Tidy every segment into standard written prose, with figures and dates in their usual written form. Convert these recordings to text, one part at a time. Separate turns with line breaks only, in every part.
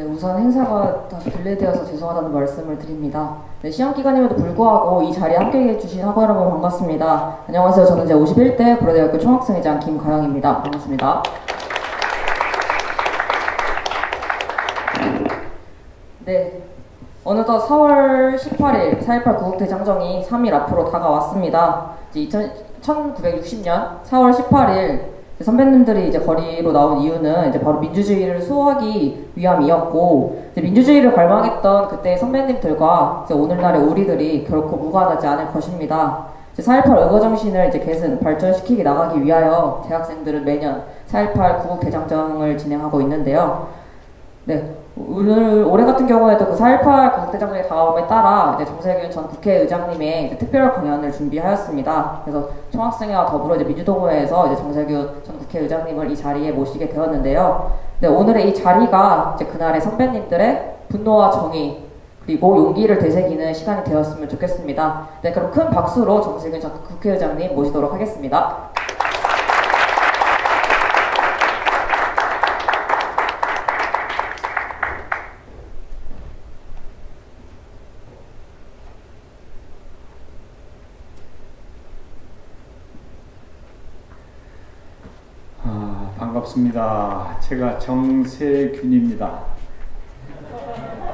네, 우선 행사가 다소 딜레이되어서 죄송하다는 말씀을 드립니다. 네, 시험 기간임에도 불구하고 이 자리에 함께해 주신 학우 여러분 반갑습니다. 안녕하세요. 저는 제51대 고려대학교 총학생회장 김가영입니다. 반갑습니다. 네, 어느덧 4월 18일 4.18 구국대장정이 3일 앞으로 다가왔습니다. 이제 1960년 4월 18일 선배님들이 이제 거리로 나온 이유는 이제 바로 민주주의를 수호하기 위함이었고, 이제 민주주의를 갈망했던 그때의 선배님들과 이제 오늘날의 우리들이 결코 무관하지 않을 것입니다. 4.18 의거정신을 이제 발전시키게 나가기 위하여 대학생들은 매년 4.18 구국대장정을 진행하고 있는데요. 네, 올해 같은 경우에도 그 4.18 구국대장정의 다음에 따라 이제 정세균 전 국회의장님의 이제 특별 강연을 준비하였습니다. 그래서 총학생회와 더불어 이제 민주동호회에서 이제 정세균 전 국회의장님을 이 자리에 모시게 되었는데요. 네, 오늘의 이 자리가 이제 그날의 선배님들의 분노와 정의 그리고 용기를 되새기는 시간이 되었으면 좋겠습니다. 네, 그럼 큰 박수로 정세균 전 국회의장님 모시도록 하겠습니다.
반갑습니다. 제가 정세균입니다.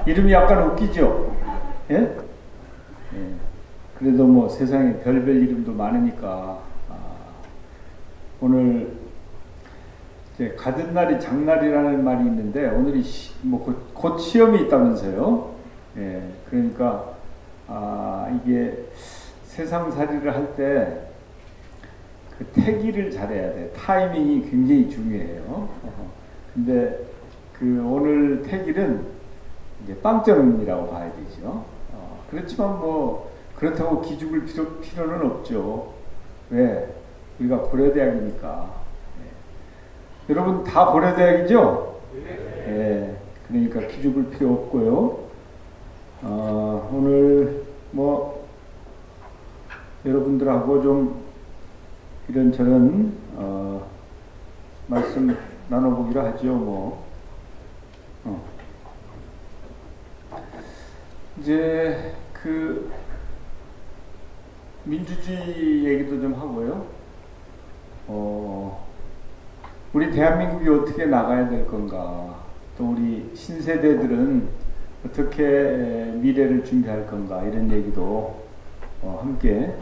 이름이 약간 웃기죠? 예? 예. 그래도 뭐 세상에 별별 이름도 많으니까 오늘 이제 가든 날이 장날이라는 말이 있는데 오늘이 곧 시험이 있다면서요. 예. 그러니까 이게 세상살이를 할 때 그 태기를 잘해야 돼. 타이밍이 굉장히 중요해요. 근데 그 오늘 태기는 이제 빵점이라고 봐야 되죠. 그렇지만 뭐 그렇다고 기죽을 필요는 없죠. 왜? 우리가 고려대학이니까. 네. 여러분 다 고려대학이죠? 네. 그러니까 기죽을 필요 없고요. 오늘 뭐 여러분들하고 좀 이런저런 말씀 나눠보기로 하죠. 뭐 이제 그 민주주의 얘기도 좀 하고요. 우리 대한민국이 어떻게 나가야 될 건가, 또 우리 신세대들은 어떻게 미래를 준비할 건가, 이런 얘기도 함께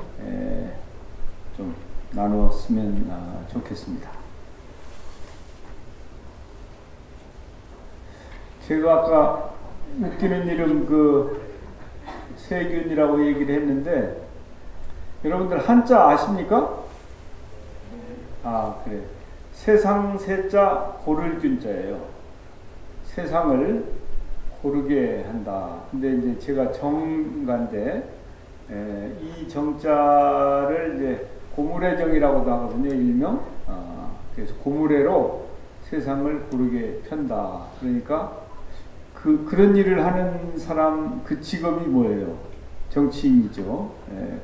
좀 나누었으면 좋겠습니다. 제가 아까 웃기는 이름 세균이라고 얘기를 했는데 여러분들 한자 아십니까? 그래. 세상 세자 고를 균자예요. 세상을 고르게 한다. 근데 이제 제가 정가인데 이 정자를 이제 고물의 정이라고도 하거든요, 일명. 그래서 고물회로 세상을 고르게 편다. 그러니까 그런 일을 하는 사람, 그 직업이 뭐예요? 정치인이죠.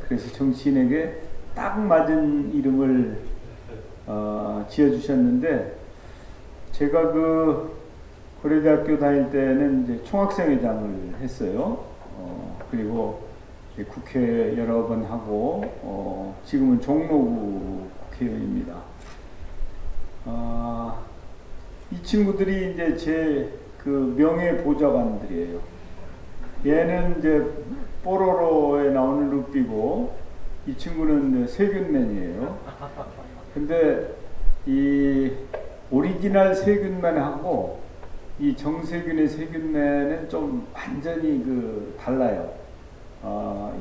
그래서 정치인에게 딱 맞은 이름을 지어주셨는데, 제가 고려대학교 다닐 때는 이제 총학생회장을 했어요. 그리고 국회 여러 번 하고, 지금은 종로구 국회의원입니다. 이 친구들이 이제 제 명예 보좌관들이에요. 얘는 이제 뽀로로에 나오는 루피고, 이 친구는 세균맨이에요. 근데 이 오리지널 세균맨하고 이 정세균의 세균맨은 좀 완전히 달라요.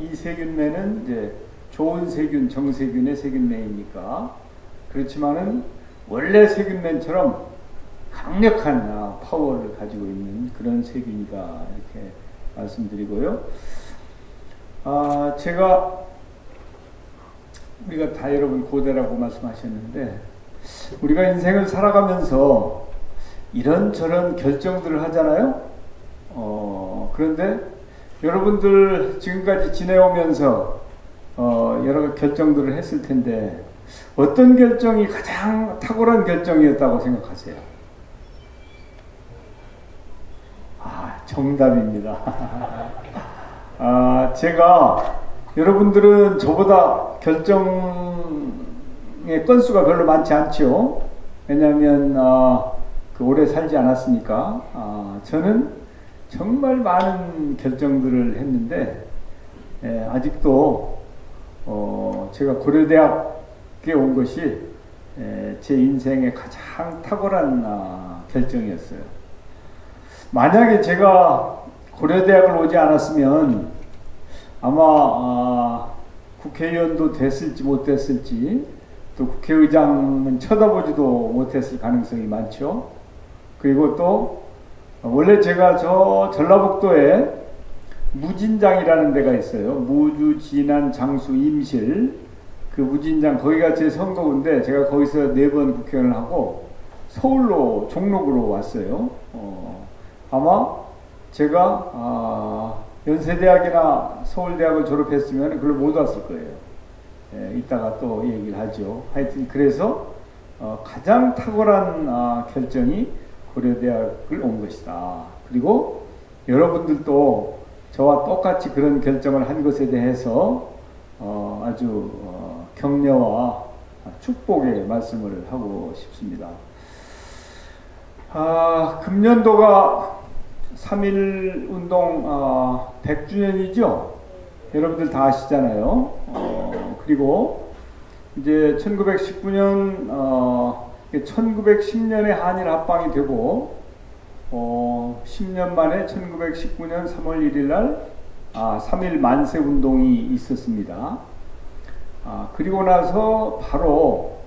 이 세균맨은 이제 좋은 세균, 정세균의 세균맨이니까. 그렇지만은 원래 세균맨처럼 강력한 파워를 가지고 있는 그런 세균이다, 이렇게 말씀드리고요. 우리가 다 여러분 고대라고 말씀하셨는데, 우리가 인생을 살아가면서 이런저런 결정들을 하잖아요. 그런데 여러분들 지금까지 지내오면서 여러 결정들을 했을 텐데 어떤 결정이 가장 탁월한 결정이었다고 생각하세요? 정답입니다. 제가 여러분들은 저보다 결정의 건수가 별로 많지 않죠. 왜냐하면 그 오래 살지 않았으니까. 저는 정말 많은 결정들을 했는데 아직도 제가 고려대학에 온 것이 제 인생의 가장 탁월한 결정이었어요. 만약에 제가 고려대학을 오지 않았으면 아마 국회의원도 됐을지 못됐을지, 또 국회의장은 쳐다보지도 못했을 가능성이 많죠. 그리고 또 원래 제가 저 전라북도에 무진장이라는 데가 있어요. 무주, 진안, 장수, 임실. 그 무진장, 거기가 제 선거구인데 제가 거기서 4번 국회의원을 하고 서울로 종로구로 왔어요. 아마 제가 연세대학이나 서울대학을 졸업했으면 그걸 못 왔을 거예요. 이따가 또 얘기를 하죠. 하여튼 그래서 가장 탁월한 결정이 고려대학을 온 것이다. 그리고 여러분들도 저와 똑같이 그런 결정을 한 것에 대해서 아주 격려와 축복의 말씀을 하고 싶습니다. 금년도가 3.1운동 100주년이죠. 여러분들 다 아시잖아요. 그리고 이제 1919년 1910년에 한일 합방이 되고 10년 만에 1919년 3월 1일 날 3.1 만세 운동이 있었습니다. 그리고 나서 바로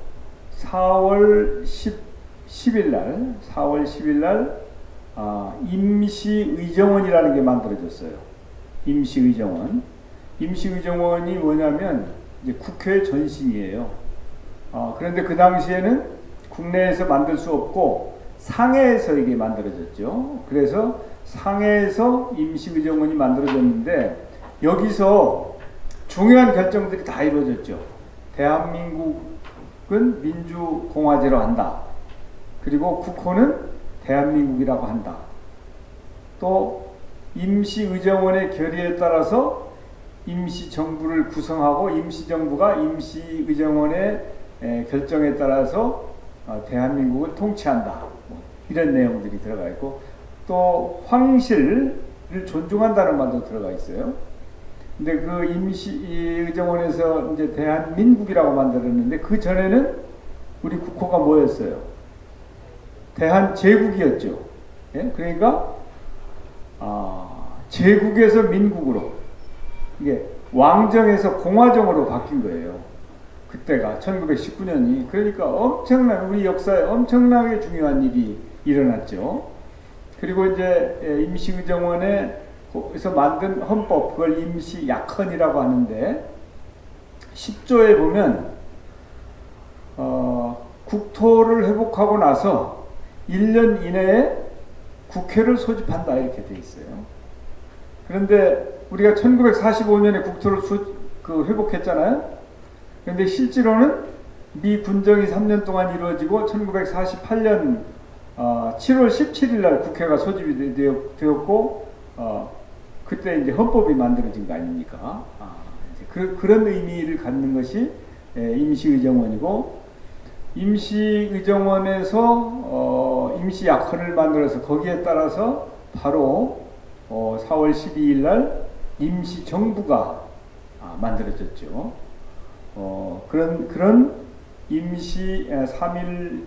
4월 10일 날 임시의정원이라는 게 만들어졌어요. 임시의정원. 임시의정원이 뭐냐면 이제 국회 전신이에요. 그런데 그 당시에는 국내에서 만들 수 없고 상해에서 이게 만들어졌죠. 그래서 상해에서 임시의정원이 만들어졌는데 여기서 중요한 결정들이 다 이루어졌죠. 대한민국은 민주공화제로 한다. 그리고 국호는 대한민국이라고 한다. 또 임시의정원의 결의에 따라서 임시정부를 구성하고 임시정부가 임시의정원의 결정에 따라서 대한민국을 통치한다. 이런 내용들이 들어가 있고 또 황실을 존중한다는 말도 들어가 있어요. 근데 그 임시의정원에서 이제 대한민국이라고 만들었는데 그 전에는 우리 국호가 뭐였어요? 대한제국이었죠. 예? 그러니까 제국에서 민국으로 이게 왕정에서 공화정으로 바뀐 거예요. 그때가 1919년이. 그러니까 엄청난 우리 역사에 엄청나게 중요한 일이 일어났죠. 그리고 이제 임시의정원에서 만든 헌법, 그걸 임시약헌이라고 하는데 10조에 보면 국토를 회복하고 나서 1년 이내에 국회를 소집한다 이렇게 돼 있어요. 그런데 우리가 1945년에 국토를 회복했잖아요. 그런데 실제로는 미 군정이 3년 동안 이루어지고 1948년 7월 17일 날 국회가 소집이 되었고 그때 이제 헌법이 만들어진 거 아닙니까? 그런 의미를 갖는 것이 임시의정원이고 임시의정원에서 임시약헌을 만들어서 거기에 따라서 바로 4월 12일 날 임시정부가 만들어졌죠. 그런 임시 3.1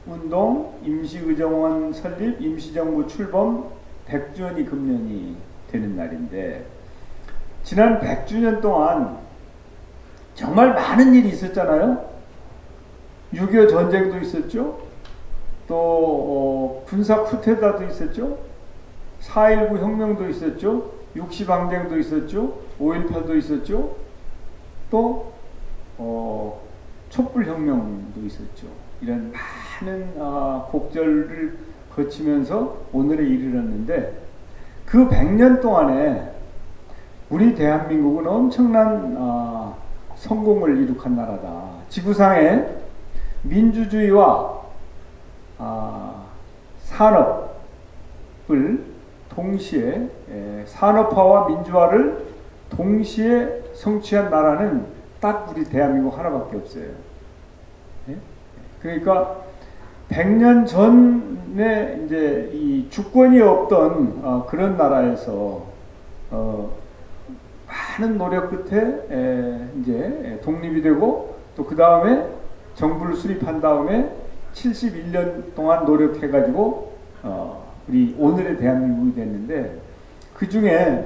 운동, 임시의정원 설립, 임시정부 출범 100주년이 금년이 되는 날인데 지난 100주년 동안 정말 많은 일이 있었잖아요. 6.25 전쟁도 있었죠. 또 군사 쿠데타도 있었죠. 4.19 혁명도 있었죠. 육시방쟁도 있었죠. 5.18도 있었죠. 또 촛불혁명도 있었죠. 이런 많은 곡절을 거치면서 오늘에 이르렀는데 그 100년 동안에 우리 대한민국은 엄청난 성공을 이룩한 나라다. 지구상에 민주주의와 산업을 동시에 산업화와 민주화를 동시에 성취한 나라는 딱 우리 대한민국 하나밖에 없어요. 예? 그러니까 100년 전에 이제 이 주권이 없던 그런 나라에서 많은 노력 끝에 이제 독립이 되고 또 그 다음에 정부를 수립한 다음에 71년 동안 노력해가지고 우리 오늘의 대한민국이 됐는데 그 중에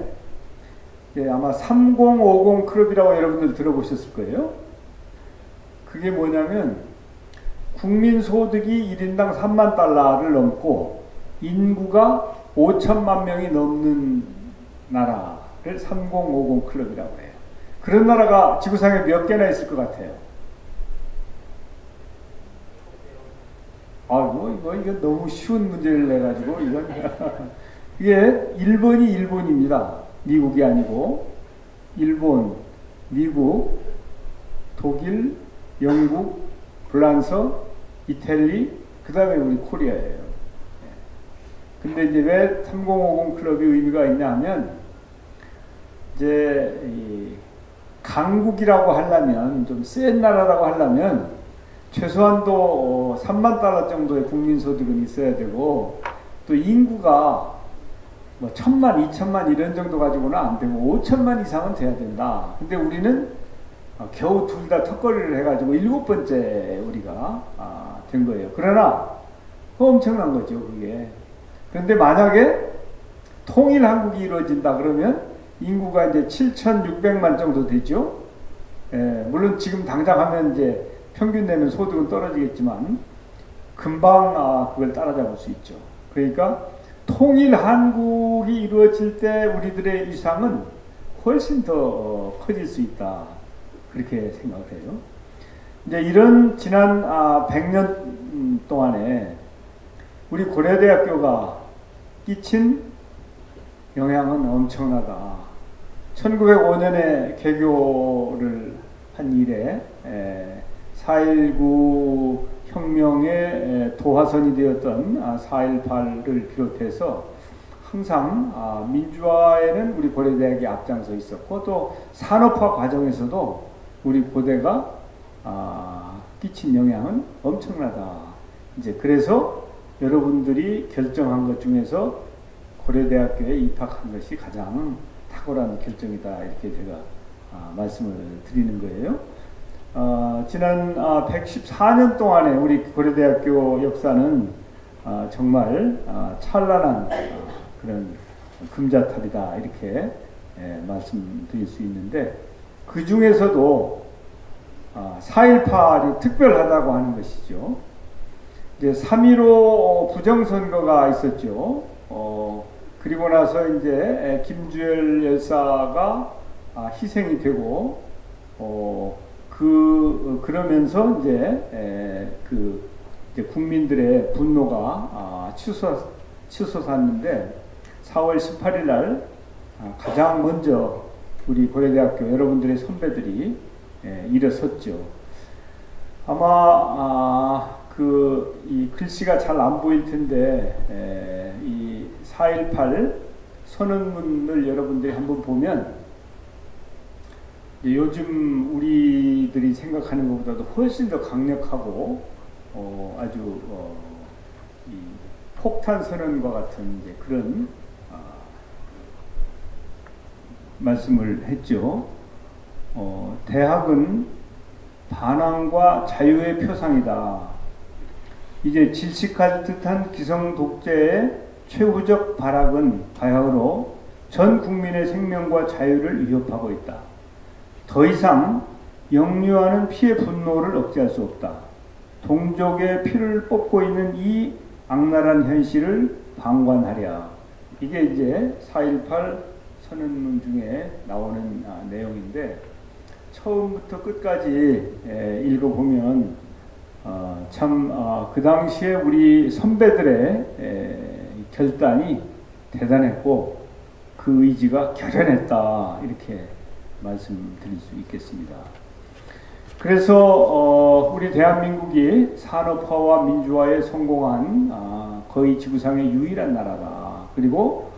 아마 3050 클럽이라고 여러분들 들어보셨을 거예요. 그게 뭐냐면 국민 소득이 1인당 3만 달러를 넘고 인구가 5천만 명이 넘는 나라를 3050 클럽이라고 해요. 그런 나라가 지구상에 몇 개나 있을 것 같아요? 아이고, 이거 너무 쉬운 문제를 내가지고, 이건. 이게 일본입니다. 미국이 아니고. 일본, 미국, 독일, 영국, 프랑스, 이탈리, 그 다음에 우리 코리아예요. 근데 이제 왜 3050 클럽이 의미가 있냐 하면, 이제, 강국이라고 하려면, 좀 센 나라라고 하려면, 최소한도 3만 달러 정도의 국민소득은 있어야 되고 또 인구가 뭐 1000만, 2000만 이런 정도 가지고는 안 되고 5천만 이상은 돼야 된다. 근데 우리는 겨우 둘 다 턱걸이를 해가지고 7번째 우리가 된 거예요. 그러나 엄청난 거죠, 그게. 그런데 만약에 통일 한국이 이루어진다 그러면 인구가 이제 7,600만 정도 되죠. 물론 지금 당장 하면 이제 평균 내면 소득은 떨어지겠지만 금방 그걸 따라잡을 수 있죠. 그러니까 통일 한국이 이루어질 때 우리들의 위상은 훨씬 더 커질 수 있다. 그렇게 생각을 해요. 이제 이런 지난 100년 동안에 우리 고려대학교가 끼친 영향은 엄청나다. 1905년에 개교를 한 이래 4.19 혁명의 도화선이 되었던 4.18을 비롯해서 항상 민주화에는 우리 고려대학이 앞장서 있었고 또 산업화 과정에서도 우리 고대가 끼친 영향은 엄청나다. 이제 그래서 여러분들이 결정한 것 중에서 고려대학교에 입학한 것이 가장 탁월한 결정이다. 이렇게 제가 말씀을 드리는 거예요. 지난 114년 동안의 우리 고려대학교 역사는 정말 찬란한 그런 금자탑이다 이렇게 말씀드릴 수 있는데 그 중에서도 4.18이 특별하다고 하는 것이죠. 이제 3.15 부정선거가 있었죠. 그리고 나서 이제 김주열 열사가 희생이 되고 그러면서 이제 국민들의 분노가 치솟았는데 4월 18일 날 가장 먼저 우리 고려대학교 여러분들의 선배들이 일어섰죠. 아마 이 글씨가 잘 안 보일 텐데 이 4.18 선언문을 여러분들이 한번 보면 요즘 우리들이 생각하는 것보다도 훨씬 더 강력하고 아주 이 폭탄 선언과 같은 이제 그런 말씀을 했죠. 대학은 반항과 자유의 표상이다. 이제 질식할 듯한 기성 독재의 최후적 발악은 바야흐로 전 국민의 생명과 자유를 위협하고 있다. 더 이상 역류하는 피해 분노를 억제할 수 없다. 동족의 피를 뽑고 있는 이 악랄한 현실을 방관하랴. 이게 이제 4.18 선언문 중에 나오는 내용인데 처음부터 끝까지 읽어보면 참 그 당시에 우리 선배들의 결단이 대단했고 그 의지가 결연했다 이렇게 말씀드릴 수 있겠습니다. 그래서 우리 대한민국이 산업화와 민주화에 성공한 거의 지구상의 유일한 나라다. 그리고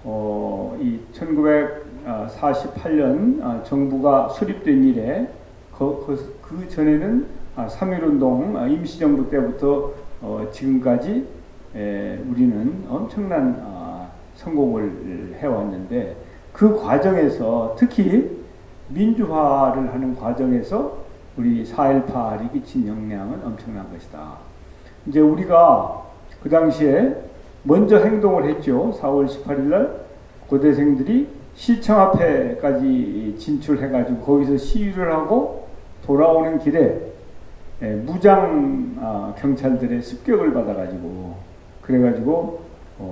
이 1948년 정부가 수립된 이래 그 전에는 3.1운동 임시정부 때부터 지금까지 우리는 엄청난 성공을 해왔는데 그 과정에서 특히 민주화를 하는 과정에서 우리 4.18이 끼친 영향은 엄청난 것이다. 이제 우리가 그 당시에 먼저 행동을 했죠. 4월 18일 날 고대생들이 시청 앞에까지 진출해가지고 거기서 시위를 하고 돌아오는 길에 무장 경찰들의 습격을 받아가지고 그래가지고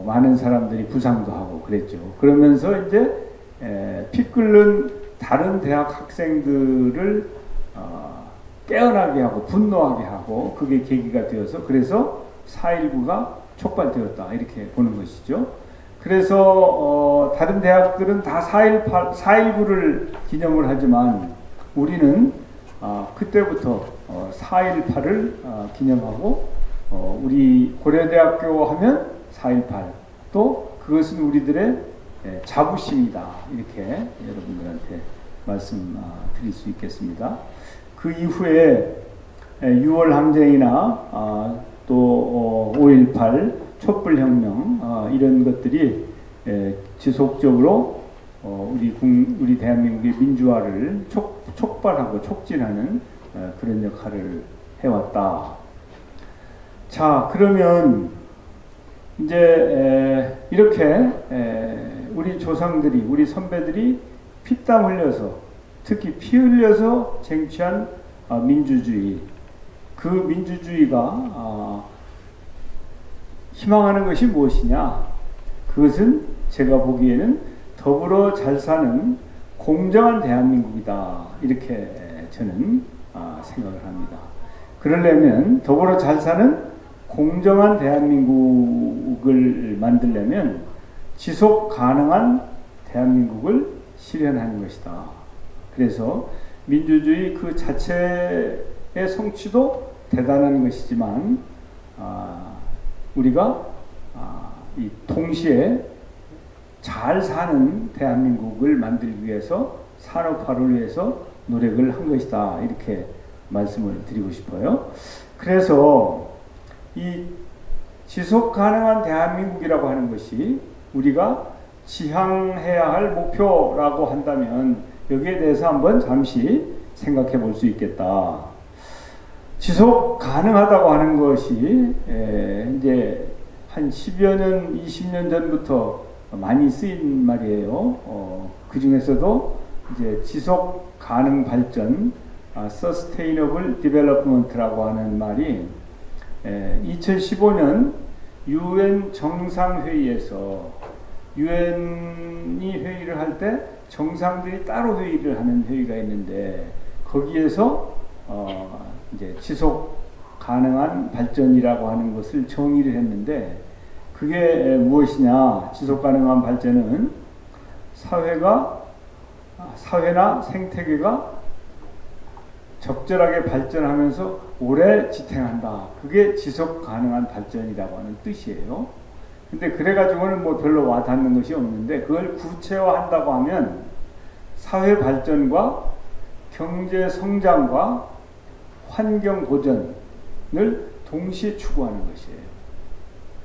많은 사람들이 부상도 하고 그랬죠. 그러면서 이제 피 끓는 다른 대학 학생들을 깨어나게 하고 분노하게 하고 그게 계기가 되어서 그래서 4.19가 촉발되었다 이렇게 보는 것이죠. 그래서 다른 대학들은 다 4.19를 기념을 하지만 우리는 그때부터 4.18을 기념하고 우리 고려대학교 하면 4.18 또 그것은 우리들의 자부심이다 이렇게 여러분들한테 말씀드릴 수 있겠습니다. 그 이후에 6월 항쟁이나 또 5.18 촛불혁명 이런 것들이 지속적으로 우리 대한민국의 민주화를 촉발하고 촉진하는 그런 역할을 해왔다. 자, 그러면 이제 이렇게 우리 조상들이 우리 선배들이 피땀 흘려서 특히 피 흘려서 쟁취한 민주주의 그 민주주의가 희망하는 것이 무엇이냐? 그것은 제가 보기에는 더불어 잘 사는 공정한 대한민국이다 이렇게 저는 생각을 합니다. 그러려면 더불어 잘 사는 공정한 대한민국을 만들려면 지속 가능한 대한민국을 실현하는 것이다. 그래서 민주주의 그 자체의 성취도 대단한 것이지만 우리가 이 동시에 잘 사는 대한민국을 만들기 위해서 산업화를 위해서 노력을 한 것이다 이렇게 말씀을 드리고 싶어요. 그래서 이 지속 가능한 대한민국이라고 하는 것이 우리가 지향해야 할 목표라고 한다면 여기에 대해서 한번 잠시 생각해 볼 수 있겠다. 지속 가능하다고 하는 것이 이제 한 10여 년, 20년 전부터 많이 쓰인 말이에요. 그 중에서도 이제 지속 가능 발전, Sustainable Development라고 하는 말이 2015년 UN 정상회의에서 UN이 회의를 할 때 정상들이 따로 회의를 하는 회의가 있는데 거기에서 이제 지속 가능한 발전이라고 하는 것을 정의를 했는데 그게 무엇이냐? 지속 가능한 발전은 사회나 생태계가 적절하게 발전하면서 오래 지탱한다. 그게 지속 가능한 발전이라고 하는 뜻이에요. 근데 그래가지고는 뭐 별로 와닿는 것이 없는데 그걸 구체화한다고 하면 사회 발전과 경제 성장과 환경 보전을 동시에 추구하는 것이에요.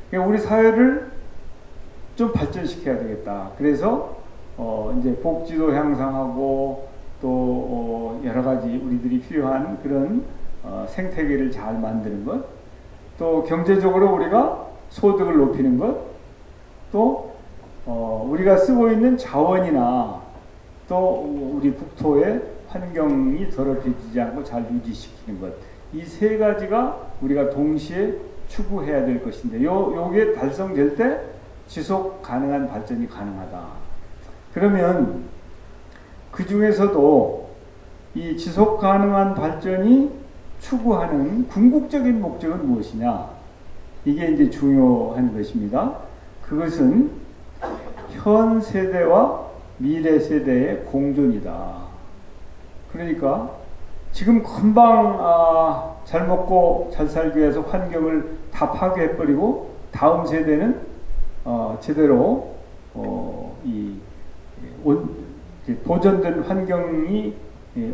그러니까 우리 사회를 좀 발전시켜야 되겠다. 그래서 이제 복지도 향상하고 또 여러 가지 우리들이 필요한 그런 생태계를 잘 만드는 것, 또 경제적으로 우리가 소득을 높이는 것, 또 우리가 쓰고 있는 자원이나 또 우리 국토의 환경이 더럽혀지지 않고 잘 유지시키는 것, 이 세 가지가 우리가 동시에 추구해야 될 것인데 요게 달성될 때 지속 가능한 발전이 가능하다. 그러면 그 중에서도 이 지속 가능한 발전이 추구하는 궁극적인 목적은 무엇이냐? 이게 이제 중요한 것입니다. 그것은 현 세대와 미래 세대의 공존이다. 그러니까 지금 금방 잘 먹고 잘 살기 위해서 환경을 다 파괴해버리고 다음 세대는 제대로 보존된 환경이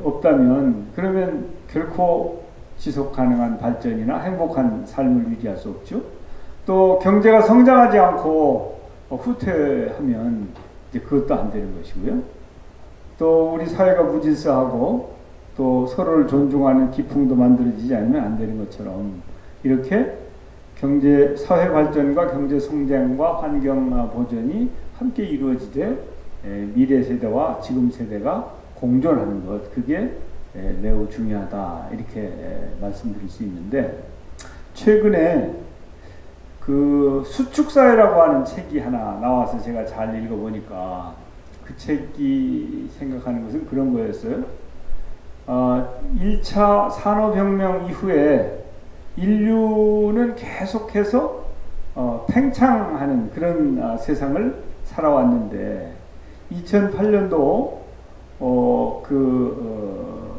없다면 그러면 결코 지속 가능한 발전이나 행복한 삶을 유지할 수 없죠. 또 경제가 성장하지 않고 후퇴하면 이제 그것도 안 되는 것이고요. 또 우리 사회가 무질서하고 또 서로를 존중하는 기풍도 만들어지지 않으면 안 되는 것처럼 이렇게 경제 사회 발전과 경제 성장과 환경 보존이 함께 이루어지되 미래 세대와 지금 세대가 공존하는 것, 그게 매우 중요하다 이렇게 말씀드릴 수 있는데, 최근에 그 수축사회라고 하는 책이 하나 나와서 제가 잘 읽어보니까 그 책이 생각하는 것은 그런 거였어요. 1차 산업혁명 이후에 인류는 계속해서 팽창하는 그런 세상을 살아왔는데 2008년도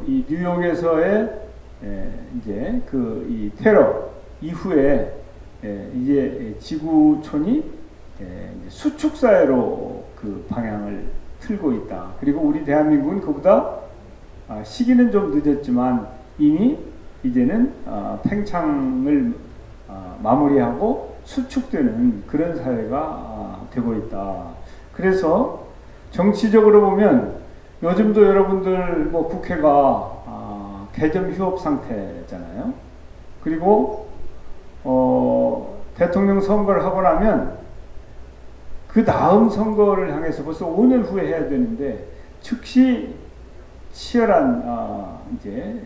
이 뉴욕에서의 이제 이 테러 이후에 이제 지구촌이 수축 사회로 그 방향을 틀고 있다. 그리고 우리 대한민국은 그보다 시기는 좀 늦었지만 이미 이제는 팽창을 마무리하고 수축되는 그런 사회가 되고 있다. 그래서 정치적으로 보면 요즘도 여러분들 뭐 국회가 개점 휴업 상태잖아요. 그리고 대통령 선거를 하고 나면 그 다음 선거를 향해서 벌써 5년 후에 해야 되는데 즉시 치열한 이제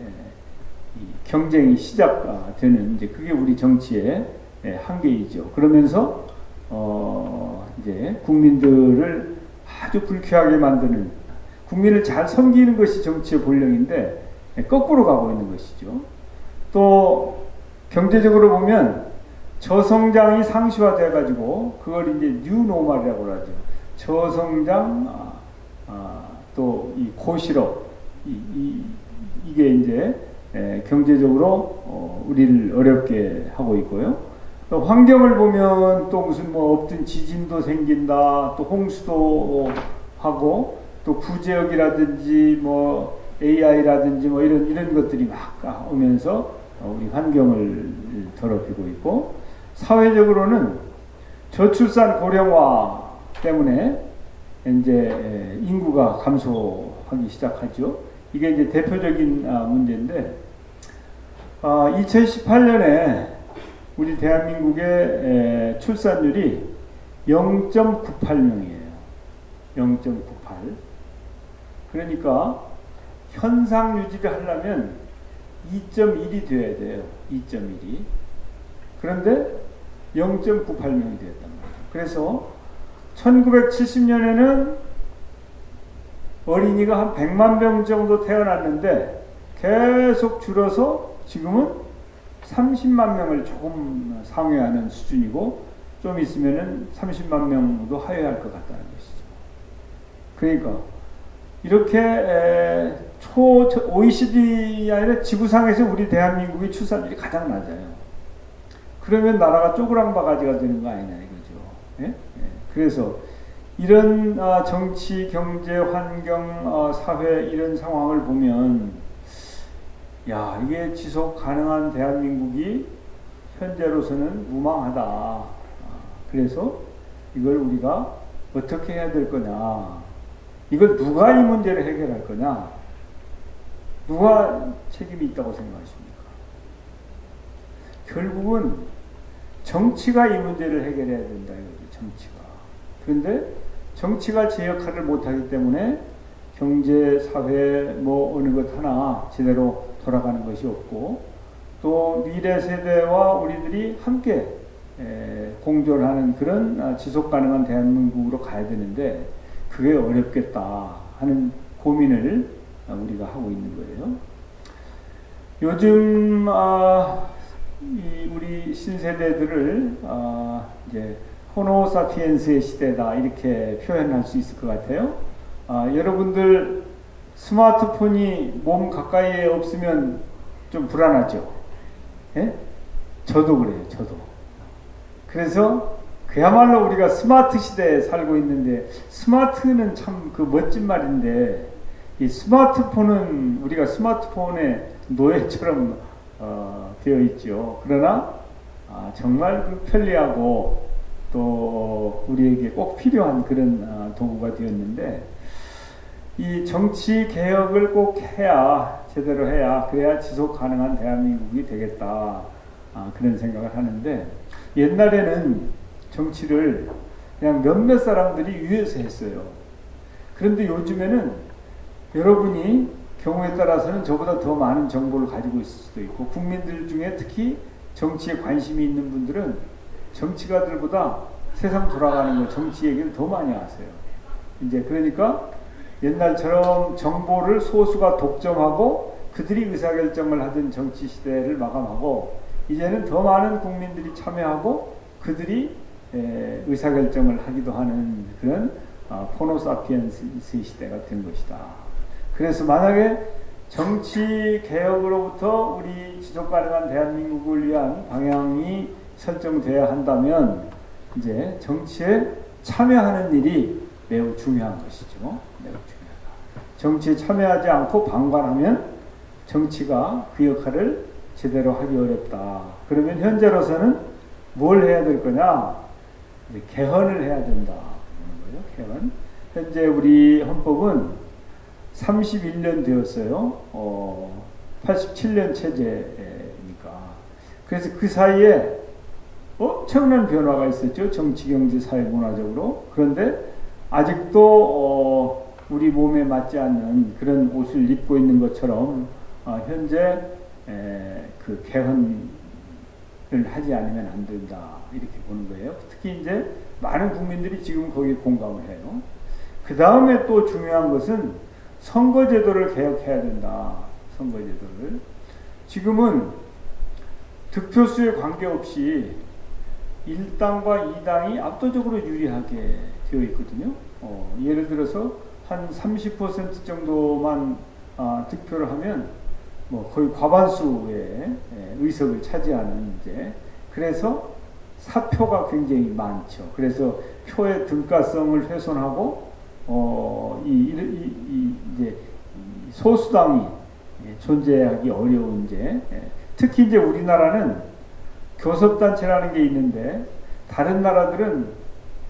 경쟁이 시작되는 이제 그게 우리 정치의 한계이죠. 그러면서 이제 국민들을 아주 불쾌하게 만드는, 국민을 잘 섬기는 것이 정치의 본령인데 거꾸로 가고 있는 것이죠. 또 경제적으로 보면 저성장이 상시화돼 가지고 그걸 이제 뉴노멀이라고 하죠. 저성장, 또 이 고실업, 이게 이제 경제적으로 우리를 어렵게 하고 있고요. 또 환경을 보면 또 무슨 뭐 없던 지진도 생긴다, 또 홍수도 하고, 또 구제역이라든지 뭐 AI라든지 뭐 이런 것들이 막 오면서 우리 환경을 더럽히고 있고, 사회적으로는 저출산 고령화 때문에 이제 인구가 감소하기 시작하죠. 이게 이제 대표적인 문제인데, 2018년에 우리 대한민국의 출산율이 0.98명이에요. 0.98. 그러니까 현상 유지를 하려면 2.1이 돼야 돼요. 2.1이. 그런데 0.98명이 되었단 말이에요. 그래서 1970년에는 어린이가 한 100만 명 정도 태어났는데 계속 줄어서 지금은 30만 명을 조금 상회하는 수준이고, 좀 있으면은 30만 명도 하회할 것 같다는 것이죠. 그러니까 이렇게 OECD 아니라 지구상에서 우리 대한민국의 출산율이 가장 낮아요. 그러면 나라가 쪼그랑바가지가 되는 거 아니냐 이거죠. 예? 예. 그래서 이런 정치, 경제, 환경, 사회 이런 상황을 보면, 야, 이게 지속 가능한 대한민국이 현재로서는 무망하다. 그래서 이걸 우리가 어떻게 해야 될 거냐, 이걸 누가 이 문제를 해결할 거냐, 누가 책임이 있다고 생각하십니까? 결국은 정치가 이 문제를 해결해야 된다 이거죠. 정치가. 그런데 정치가 제 역할을 못하기 때문에 경제, 사회 뭐 어느 것 하나 제대로 돌아가는 것이 없고, 또 미래 세대와 우리들이 함께 공존하는 그런 지속 가능한 대한민국으로 가야 되는데 그게 어렵겠다 하는 고민을 우리가 하고 있는 거예요. 요즘 우리 신세대들을 이제 호모사피엔스의 시대다 이렇게 표현할 수 있을 것 같아요. 여러분들 스마트폰이 몸 가까이에 없으면 좀 불안하죠? 예? 저도 그래요. 저도. 그래서 그야말로 우리가 스마트 시대에 살고 있는데, 스마트는 참 그 멋진 말인데, 이 스마트폰은 우리가 스마트폰의 노예처럼 되어 있죠. 그러나 정말 그 편리하고 또 우리에게 꼭 필요한 그런 도구가 되었는데, 이 정치 개혁을 꼭 해야, 제대로 해야, 그래야 지속 가능한 대한민국이 되겠다, 그런 생각을 하는데, 옛날에는 정치를 그냥 몇몇 사람들이 위해서 했어요. 그런데 요즘에는 여러분이 경우에 따라서는 저보다 더 많은 정보를 가지고 있을 수도 있고, 국민들 중에 특히 정치에 관심이 있는 분들은 정치가들보다 세상 돌아가는 거, 정치 얘기를 더 많이 하세요. 이제 그러니까 옛날처럼 정보를 소수가 독점하고 그들이 의사결정을 하던 정치 시대를 마감하고, 이제는 더 많은 국민들이 참여하고 그들이 의사결정을 하기도 하는 그런 포노사피엔스 시대가 된 것이다. 그래서 만약에 정치 개혁으로부터 우리 지속가능한 대한민국을 위한 방향이 설정돼야 한다면, 이제 정치에 참여하는 일이 매우 중요한 것이죠. 매우 중요하다. 정치에 참여하지 않고 방관하면 정치가 그 역할을 제대로 하기 어렵다. 그러면 현재로서는 뭘 해야 될 거냐? 개헌을 해야 된다. 개헌. 현재 우리 헌법은 31년 되었어요. 87년 체제니까. 그래서 그 사이에 엄청난 변화가 있었죠. 정치, 경제, 사회, 문화적으로. 그런데 아직도 우리 몸에 맞지 않는 그런 옷을 입고 있는 것처럼 현재 그 개헌을 하지 않으면 안 된다, 이렇게 보는 거예요. 특히 이제 많은 국민들이 지금 거기에 공감을 해요. 그 다음에 또 중요한 것은 선거제도를 개혁해야 된다. 선거제도를. 지금은 득표수에 관계없이 1당과 2당이 압도적으로 유리하게 되어 있거든요. 예를 들어서 한 30% 정도만 득표를 하면 뭐 거의 과반수의 의석을 차지하는, 이제 그래서 사표가 굉장히 많죠. 그래서 표의 등가성을 훼손하고 이제 소수당이 존재하기 어려운, 이제 특히 이제 우리나라는 교섭단체라는 게 있는데, 다른 나라들은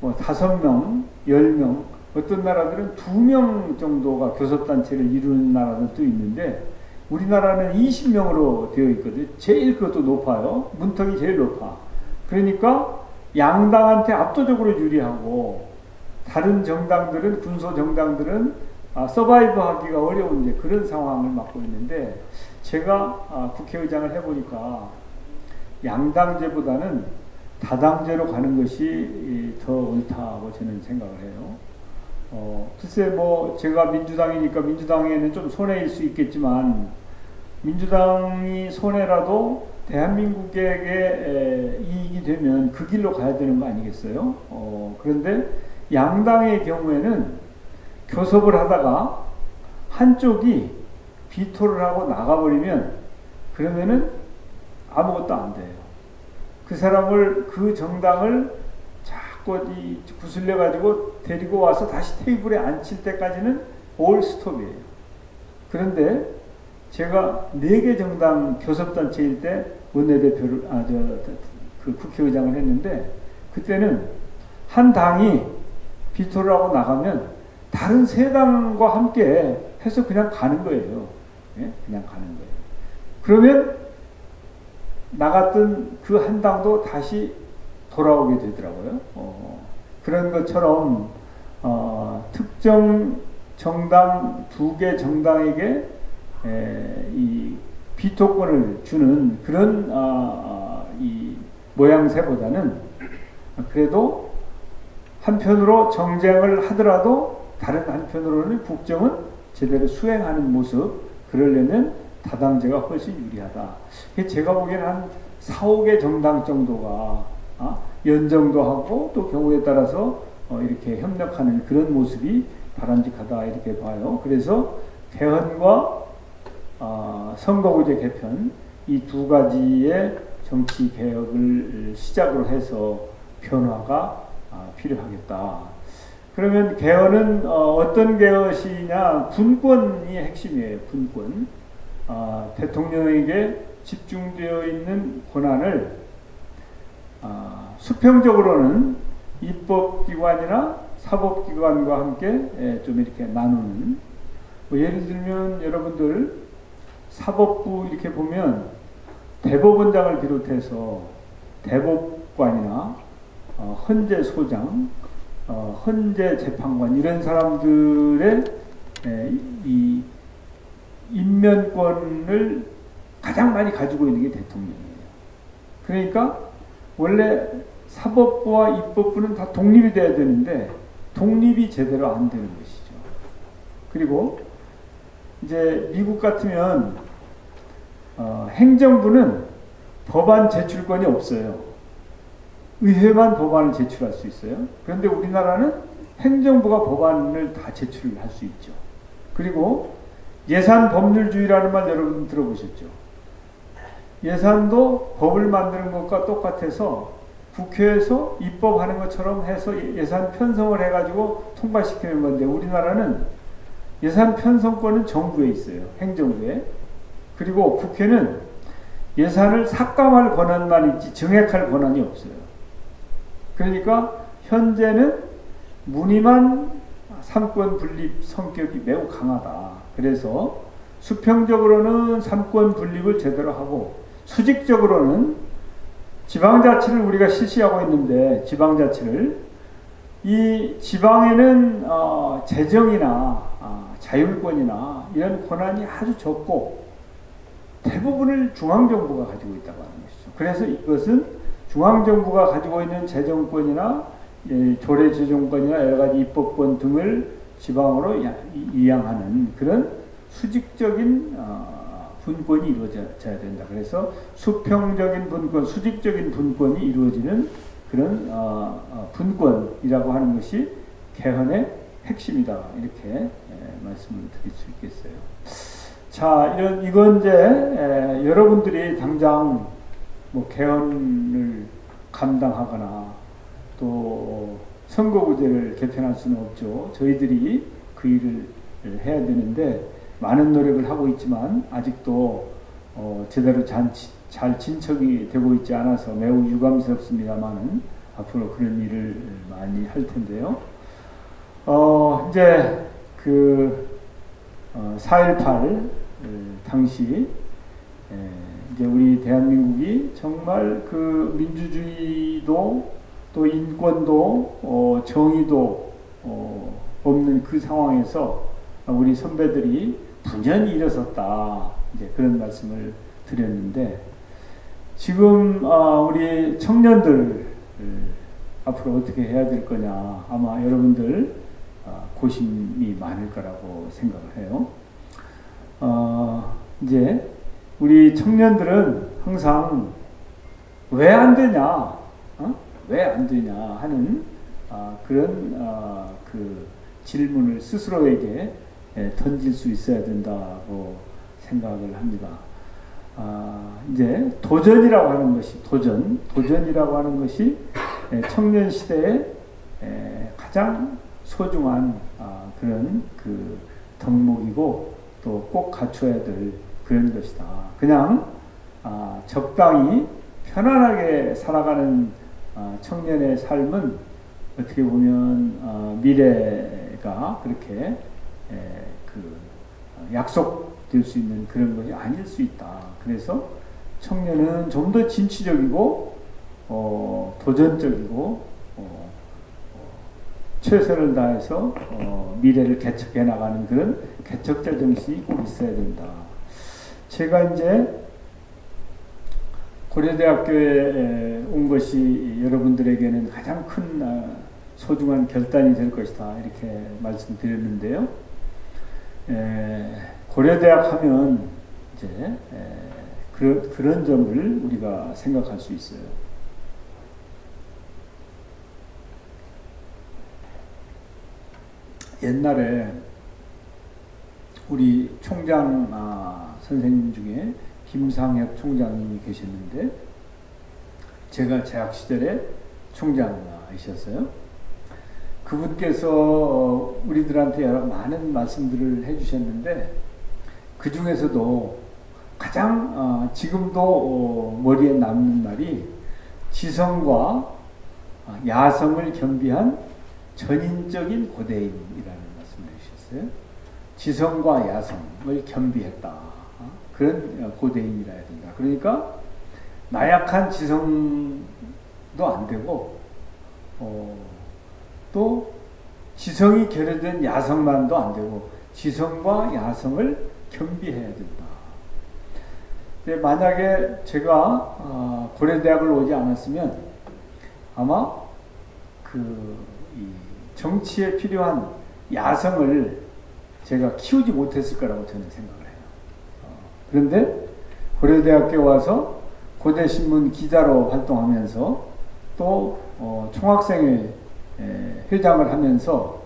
뭐 5명, 10명, 어떤 나라들은 2명 정도가 교섭단체를 이루는 나라들도 있는데, 우리나라는 20명으로 되어 있거든요. 제일 그것도 높아요. 문턱이 제일 높아. 그러니까 양당한테 압도적으로 유리하고, 다른 정당들은, 군소 정당들은 서바이브 하기가 어려운 이제 그런 상황을 맞고 있는데, 제가 국회의장을 해보니까 양당제보다는 다당제로 가는 것이 더 옳다고 저는 생각을 해요. 글쎄 뭐 제가 민주당이니까 민주당에는 좀 손해일 수 있겠지만, 민주당이 손해라도 대한민국에게 이익이 되면 그 길로 가야 되는 거 아니겠어요? 그런데 양당의 경우에는 교섭을 하다가 한쪽이 비토를 하고 나가버리면, 그러면은 아무것도 안 돼요. 그 사람을, 그 정당을 자꾸 구슬려가지고 데리고 와서 다시 테이블에 앉힐 때까지는 올 스톱이에요. 그런데 제가 4개 정당 교섭단체일 때 원내대표를, 그 국회의장을 했는데, 그때는 한 당이 비토를 하고 나가면 다른 3당과 함께 해서 그냥 가는 거예요. 예? 그냥 가는 거예요. 그러면 나갔던 그 한 당도 다시 돌아오게 되더라고요. 그런 것처럼 특정 정당, 2개 정당에게 이 비토권을 주는 그런 이 모양새보다는, 그래도 한편으로 정쟁을 하더라도 다른 한편으로는 국정은 제대로 수행하는 모습, 그러려면 다당제가 훨씬 유리하다. 제가 보기에는 한 4, 5개 정당 정도가 연정도 하고 또 경우에 따라서 이렇게 협력하는 그런 모습이 바람직하다, 이렇게 봐요. 그래서 개헌과 선거구제 개편, 이 2가지의 정치 개혁을 시작으로 해서 변화가 필요하겠다. 그러면 개헌은 어떤 개헌이냐? 분권이 핵심이에요. 분권. 대통령에게 집중되어 있는 권한을 수평적으로는 입법기관이나 사법기관과 함께 좀 이렇게 나누는, 뭐 예를 들면 여러분들 사법부 이렇게 보면 대법원장을 비롯해서 대법관이나 헌재소장, 헌재재판관 이런 사람들의 이 임면권을 가장 많이 가지고 있는 게 대통령이에요. 그러니까 원래 사법부와 입법부는 다 독립이 돼야 되는데 독립이 제대로 안 되는 것이죠. 그리고 이제 미국 같으면 행정부는 법안 제출권이 없어요. 의회만 법안을 제출할 수 있어요. 그런데 우리나라는 행정부가 법안을 다 제출할 수 있죠. 그리고 예산 법률주의라는 말 여러분 들어보셨죠? 예산도 법을 만드는 것과 똑같아서 국회에서 입법하는 것처럼 해서 예산 편성을 해가지고 통과시키는 건데, 우리나라는 예산 편성권은 정부에 있어요. 행정부에. 그리고 국회는 예산을 삭감할 권한만 있지 증액할 권한이 없어요. 그러니까 현재는 무늬만 삼권 분립 성격이 매우 강하다. 그래서 수평적으로는 삼권 분립을 제대로 하고 수직적으로는 지방자치를 우리가 실시하고 있는데, 지방자치를 이 지방에는 재정이나 자율권이나 이런 권한이 아주 적고 대부분을 중앙정부가 가지고 있다고 하는 것이죠. 그래서 이것은 중앙정부가 가지고 있는 재정권이나 조례재정권이나 여러가지 입법권 등을 지방으로 이양하는 그런 수직적인 분권이 이루어져야 된다. 그래서 수평적인 분권, 수직적인 분권이 이루어지는 그런 분권이라고 하는 것이 개헌의 핵심이다. 이렇게 말씀을 드릴 수 있겠어요. 자, 이건 이제 여러분들이 당장 뭐 개헌을 감당하거나 또 선거구제를 개편할 수는 없죠. 저희들이 그 일을 해야 되는데 많은 노력을 하고 있지만 아직도 제대로 잘 진척이 되고 있지 않아서 매우 유감스럽습니다만은 앞으로 그런 일을 많이 할 텐데요. 이제 그 4.18 당시 이제 우리 대한민국이 정말 그 민주주의도 또 인권도 정의도 없는 그 상황에서 우리 선배들이 분연히 일어섰다. 이제 그런 말씀을 드렸는데, 지금 우리 청년들 앞으로 어떻게 해야 될 거냐, 아마 여러분들 고심이 많을 거라고 생각을 해요. 이제 우리 청년들은 항상 왜 안 되냐, 왜 안 되냐 하는 그런 그 질문을 스스로에게 던질 수 있어야 된다고 생각을 합니다. 이제 도전이라고 하는 것이 도전이라고 하는 것이 청년 시대에 가장 소중한 그런 그 덕목이고 또 꼭 갖춰야 될 그런 것이다. 그냥 적당히 편안하게 살아가는 청년의 삶은 어떻게 보면 미래가 그렇게 그 약속될 수 있는 그런 것이 아닐 수 있다. 그래서 청년은 좀 더 진취적이고 도전적이고 최선을 다해서 미래를 개척해 나가는 그런 개척자 정신이 꼭 있어야 된다. 제가 이제 고려대학교에 온 것이 여러분들에게는 가장 큰 소중한 결단이 될 것이다. 이렇게 말씀드렸는데요. 고려대학 하면 이제 그런 점을 우리가 생각할 수 있어요. 옛날에 우리 총장 선생님 중에 김상혁 총장님이 계셨는데, 제가 재학 시절에 총장이셨어요. 그분께서 우리들한테 여러 많은 말씀들을 해주셨는데 그 중에서도 가장 지금도 머리에 남는 말이 지성과 야성을 겸비한 전인적인 고대인이라는 말씀을 해주셨어요. 지성과 야성을 겸비했다. 그런 고대인이라 해야 된다. 그러니까 나약한 지성도 안 되고 또 지성이 결여된 야성만도 안 되고 지성과 야성을 겸비해야 된다. 근데 만약에 제가 고려대학을 오지 않았으면 아마 이 정치에 필요한 야성을 제가 키우지 못했을 거라고 저는 생각을 해요. 그런데 고려대학교에 와서 고대신문 기자로 활동하면서 또 총학생회 회장을 하면서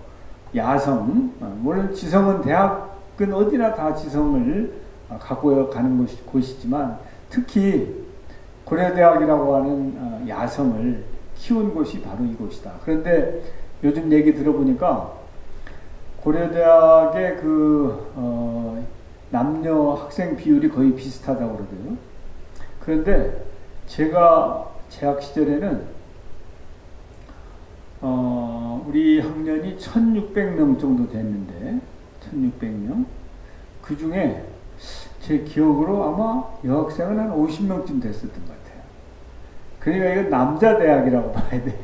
야성, 물론 지성은 대학은 어디나 다 지성을 갖고 가는 곳이지만 특히 고려대학이라고 하는 야성을 키운 곳이 바로 이곳이다. 그런데 요즘 얘기 들어보니까 고려대학의 남녀 학생 비율이 거의 비슷하다고 그러더라고요. 그런데 제가 재학 시절에는 우리 학년이 1600명 정도 됐는데 1600명 그 중에 제 기억으로 아마 여학생은 한 50명쯤 됐었던 것 같아요. 그러니까 이건 남자 대학이라고 봐야 돼.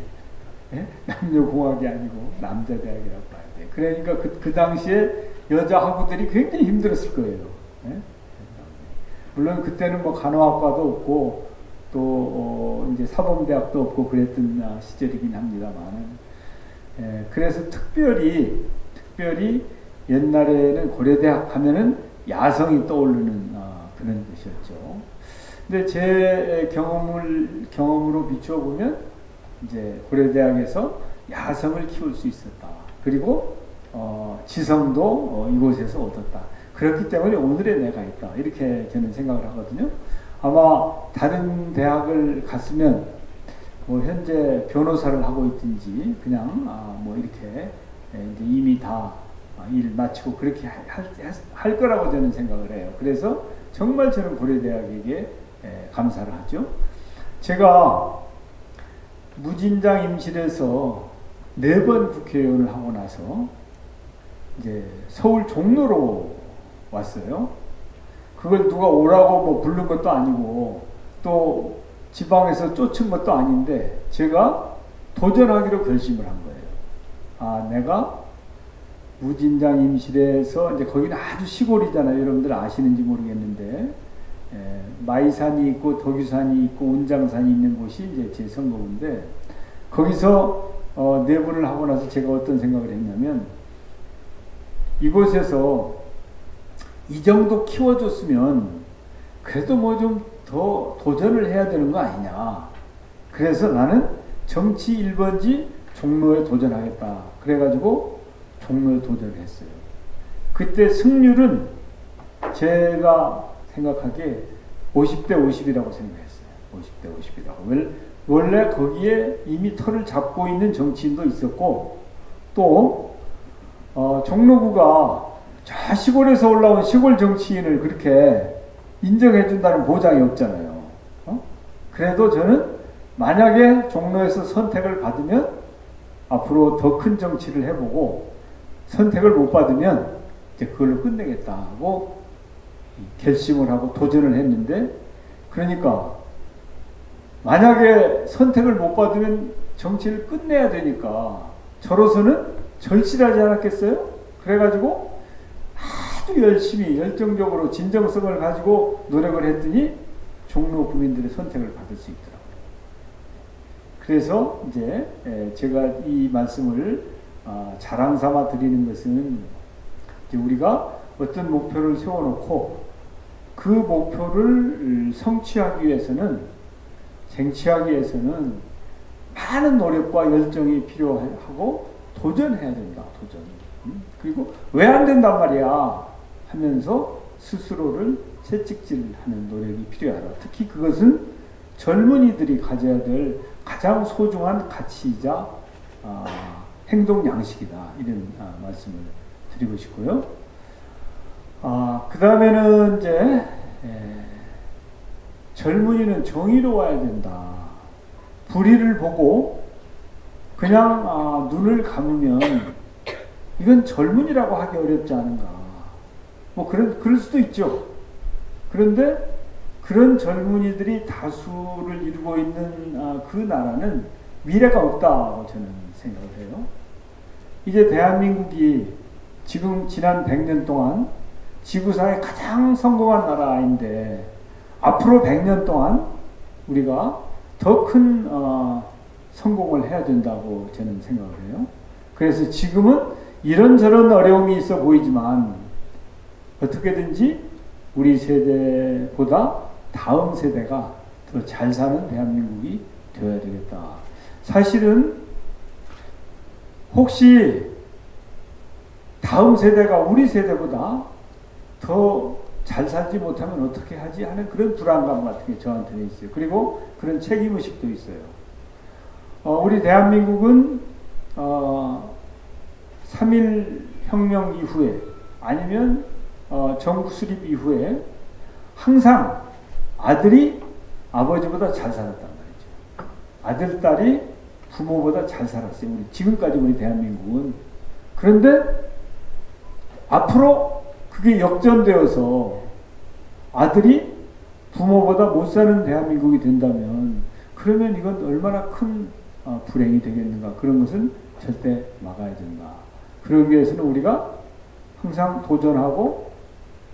예? 남녀공학이 아니고 남자 대학이라고 봐야 돼. 그러니까 그 당시에 여자 학우들이 굉장히 힘들었을 거예요. 예? 물론 그때는 뭐 간호학과도 없고 또 이제 사범대학도 없고 그랬던 시절이긴 합니다만, 그래서 특별히 옛날에는 고려대학 하면은 야성이 떠오르는 그런 것이었죠. 근데 제 경험으로 비추어 보면 이제 고려대학에서 야성을 키울 수 있었다. 그리고 지성도 이곳에서 얻었다. 그렇기 때문에 오늘의 내가 있다. 이렇게 저는 생각을 하거든요. 아마 다른 대학을 갔으면 뭐 현재 변호사를 하고 있든지 그냥 뭐 이렇게 이제 이미 다 일 마치고 그렇게 할 거라고 저는 생각을 해요. 그래서 정말 저는 고려대학에게 감사를 하죠. 제가 무진장 임실에서 4번 국회의원을 하고 나서 이제 서울 종로로 왔어요. 그걸 누가 오라고 뭐 부른 것도 아니고 또 지방에서 쫓은 것도 아닌데 제가 도전하기로 결심을 한 거예요. 내가 무진장 임실에서 이제 거기는 아주 시골이잖아요. 여러분들 아시는지 모르겠는데 마이산이 있고 덕유산이 있고 운장산이 있는 곳이 이제 제 선거구인데 거기서 내분을 하고 나서 제가 어떤 생각을 했냐면 이곳에서 이 정도 키워줬으면 그래도 뭐 좀 더 도전을 해야 되는 거 아니냐. 그래서 나는 정치 1번지 종로에 도전하겠다. 그래가지고 종로에 도전을 했어요. 그때 승률은 제가 생각하기에 50대 50이라고 생각했어요. 50대 50이라고. 원래 거기에 이미 털을 잡고 있는 정치인도 있었고 또 종로구가 저 시골에서 올라온 시골 정치인을 그렇게 인정해준다는 보장이 없잖아요. 그래도 저는 만약에 종로에서 선택을 받으면 앞으로 더 큰 정치를 해보고 선택을 못 받으면 이제 그걸로 끝내겠다 하고 결심을 하고 도전을 했는데 그러니까 만약에 선택을 못 받으면 정치를 끝내야 되니까 저로서는 절실하지 않았겠어요? 그래가지고 아주 열심히 열정적으로 진정성을 가지고 노력을 했더니 종로 구민들의 선택을 받을 수 있더라고요. 그래서 이제 제가 이 말씀을 자랑 삼아 드리는 것은 이제 우리가 어떤 목표를 세워놓고 그 목표를 성취하기 위해서는 쟁취하기 위해서는 많은 노력과 열정이 필요하고 도전해야 된다. 도전. 그리고 왜 안 된단 말이야 하면서 스스로를 채찍질하는 노력이 필요하다. 특히 그것은 젊은이들이 가져야 될 가장 소중한 가치이자 행동 양식이다. 이런 말씀을 드리고 싶고요. 그 다음에는 이제 젊은이는 정의로워야 된다. 불의를 보고 그냥 눈을 감으면 이건 젊은이라고 하기 어렵지 않은가. 뭐 그럴 수도 있죠. 그런데 그런 젊은이들이 다수를 이루고 있는 그 나라는 미래가 없다고 저는 생각을 해요. 이제 대한민국이 지난 100년 동안 지구상의 가장 성공한 나라인데 앞으로 100년 동안 우리가 더 큰 성공을 해야 된다고 저는 생각을 해요. 그래서 지금은 이런저런 어려움이 있어 보이지만 어떻게든지 우리 세대보다 다음 세대가 더 잘 사는 대한민국이 되어야 되겠다. 사실은 혹시 다음 세대가 우리 세대보다 더 잘 살지 못하면 어떻게 하지 하는 그런 불안감 같은 게 저한테는 있어요. 그리고 그런 책임의식도 있어요. 우리 대한민국은 3.1 혁명 이후에 아니면 정부 수립 이후에 항상 아들이 아버지보다 잘 살았단 말이죠. 아들, 딸이 부모보다 잘 살았어요. 지금까지 우리 대한민국은. 그런데 앞으로 그게 역전되어서 아들이 부모보다 못 사는 대한민국이 된다면 그러면 이건 얼마나 큰 불행이 되겠는가. 그런 것은 절대 막아야 된다. 그러기 위해서는 우리가 항상 도전하고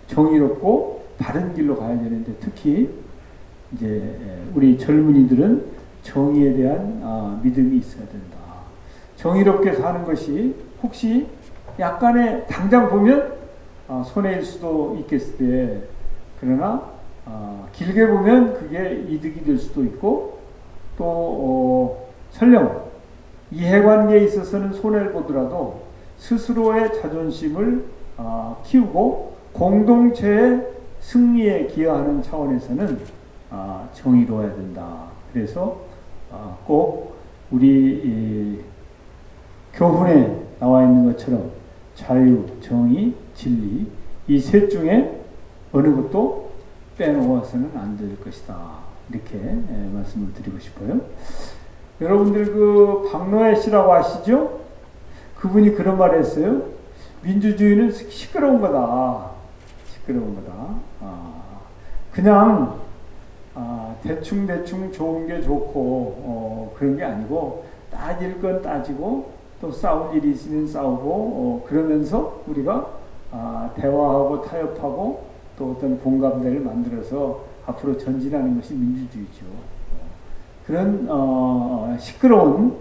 정의롭고 바른 길로 가야 되는데 특히 이제 우리 젊은이들은 정의에 대한 믿음이 있어야 된다. 정의롭게 사는 것이 혹시 약간의 당장 보면 손해일 수도 있겠을 때 그러나 길게 보면 그게 이득이 될 수도 있고 또 설령 이해관계에 있어서는 손해를 보더라도 스스로의 자존심을 키우고 공동체의 승리에 기여하는 차원에서는 정의로워야 된다. 그래서 꼭 우리 교훈에 나와 있는 것처럼 자유, 정의, 진리 이 셋 중에 어느 것도 빼놓아서는 안 될 것이다. 이렇게 말씀을 드리고 싶어요. 여러분들 그 박노해 씨라고 아시죠? 그분이 그런 말을 했어요. 민주주의는 시끄러운 거다. 시끄러운 거다. 그냥 대충 좋은 게 좋고 그런 게 아니고 따질 건 따지고 또 싸울 일이 있으면 싸우고 그러면서 우리가 대화하고 타협하고 또 어떤 공감대를 만들어서 앞으로 전진하는 것이 민주주의죠. 그런 시끄러울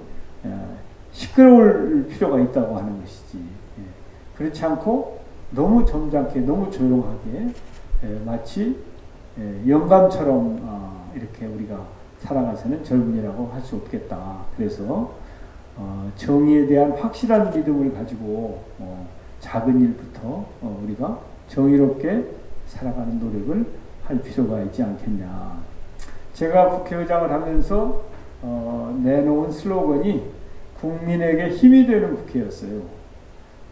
필요가 있다고 하는 것이지. 그렇지 않고 너무 점잖게 너무 조용하게 마치 영감처럼 이렇게 우리가 살아가서는 젊은이라고 할 수 없겠다. 그래서 정의에 대한 확실한 믿음을 가지고 작은 일부터 우리가 정의롭게 살아가는 노력을 할 필요가 있지 않겠냐. 제가 국회의장을 하면서 내놓은 슬로건이 국민에게 힘이 되는 국회였어요.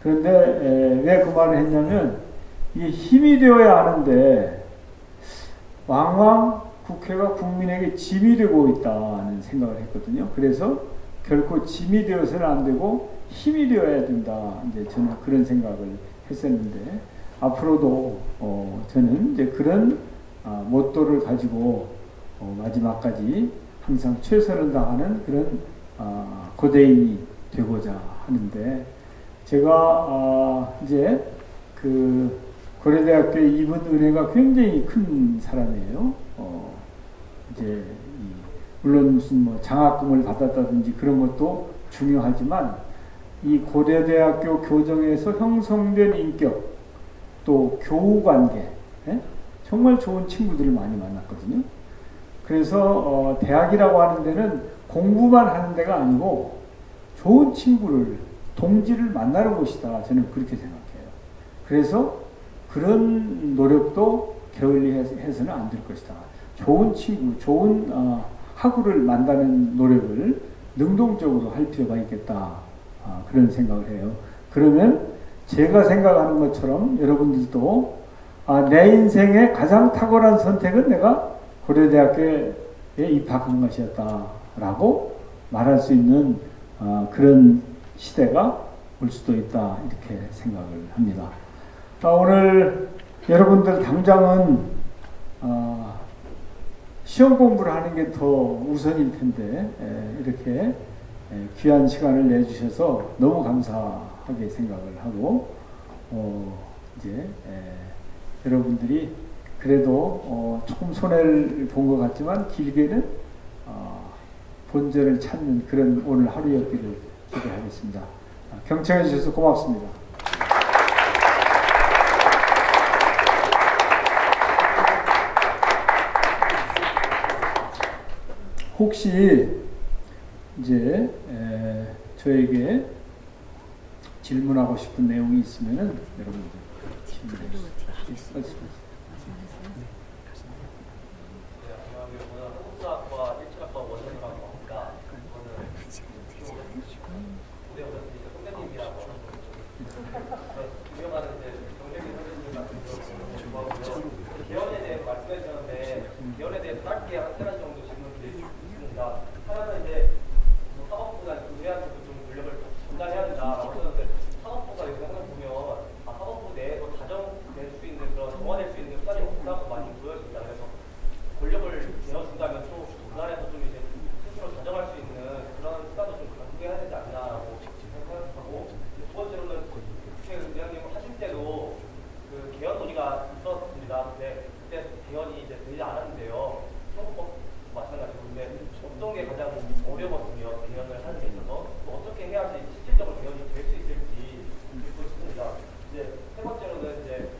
그런데 왜 그 말을 했냐면 이게 힘이 되어야 하는데 왕왕 국회가 국민에게 짐이 되고 있다는 생각을 했거든요. 그래서 결코 짐이 되어서는 안 되고 힘이 되어야 된다. 이제 저는 그런 생각을 했었는데 앞으로도 저는 이제 그런 모토를 가지고 마지막까지 항상 최선을 다하는 그런 고대인이 되고자 하는데 제가 이제 그 고려대학교에 입은 은혜가 굉장히 큰 사람이에요. 이제 물론 무슨 뭐 장학금을 받았다든지 그런 것도 중요하지만 이 고려대학교 교정에서 형성된 인격 또 교우 관계 정말 좋은 친구들을 많이 만났거든요. 그래서 대학이라고 하는 데는 공부만 하는 데가 아니고 좋은 친구를 동지를 만나는 곳이다. 저는 그렇게 생각해요. 그래서 그런 노력도 게을리 해서는 안 될 것이다. 좋은 친구, 좋은 학우를 만드는 노력을 능동적으로 할 필요가 있겠다. 그런 생각을 해요. 그러면 제가 생각하는 것처럼 여러분들도 내 인생의 가장 탁월한 선택은 내가 고려대학교에 입학한 것이었다라고 말할 수 있는 그런 시대가 올 수도 있다 이렇게 생각을 합니다. 오늘 여러분들 당장은 시험 공부를 하는 게 더 우선일 텐데 이렇게 귀한 시간을 내주셔서 너무 감사하게 생각을 하고 이제 여러분들이 그래도 조금 손해를 본 것 같지만 길게는 본전을 찾는 그런 오늘 하루였기를 기대하겠습니다. 경청해 주셔서 고맙습니다. 혹시 이제 저에게 질문하고 싶은 내용이 있으면은 여러분들 질문해 주세요.
개헌에 대해 말씀해 주셨는데 개헌에 대해 짧게 한 3가지 정도 질문드리겠습니다. 하나는 이제 사법부가 의회한테도 좀 권력을 전달해야 된다라고 하셨는데 사법부가 이렇게 항상 보면 사법부 내에서 다정될 수 있는 그런 정화될 수 있는 수단이 없다고 많이 보여집니다. 그래서 권력을 내어준다면 또 그날에서 좀 이제 스스로 자정할 수 있는 그런 수단도 좀 강구해야 되지 않나라고 생각하고, 두 번째로는 국회의장님 하실 때도 그 개헌 논의가 있었습니다. 근데 그때 개헌이 이제 되지 않았는데요. 선거법 마찬가지로. 근데 어떤 게 가장 어려웠으며 개헌을 하는 데 있어서 또 어떻게 해야지 실질적으로 개헌이 될 수 있을지 듣고 싶습니다. 이제 세 번째로는 이제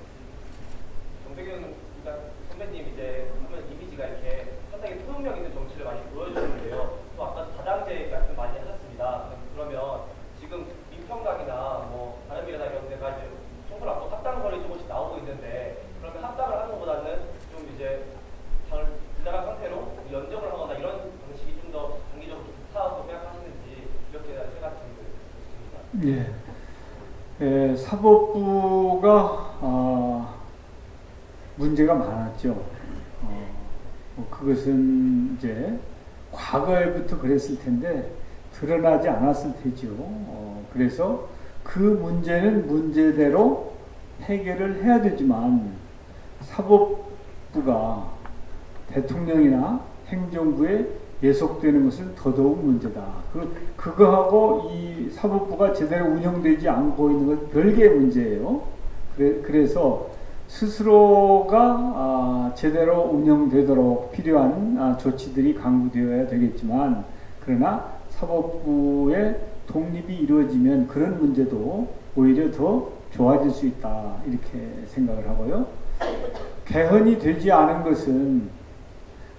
정세균 선배님 이제 하면 이미지가 이렇게 상당히 포용력 있는 정치를 많이 보여주는데요. 또 아까 다당제 말씀 많이 하셨습니다. 그러면 지금 민평당이나 뭐 바른미래당 이런 데가 이제 총선 앞두고 합당설이 조금씩 나오고 있는데, 그러면 합당을 하는 것보다는 좀 이제 당을 부자한 상태로 연정을 하거나 이런 방식이 좀 더 장기적으로 좋다고 생각하시는지 이렇게 생각이 듭니다.
예, 사법부가 문제가 많았죠. 그것은 이제 과거에부터 그랬을 텐데 드러나지 않았을 테죠. 그래서 그 문제는 문제대로 해결을 해야 되지만 사법부가 대통령이나 행정부에 예속되는 것은 더더욱 문제다. 그거하고 이 사법부가 제대로 운영되지 않고 있는 건 별개의 문제예요. 그래서 스스로가 제대로 운영되도록 필요한 조치들이 강구되어야 되겠지만, 그러나 사법부의 독립이 이루어지면 그런 문제도 오히려 더 좋아질 수 있다 이렇게 생각을 하고요. 개헌이 되지 않은 것은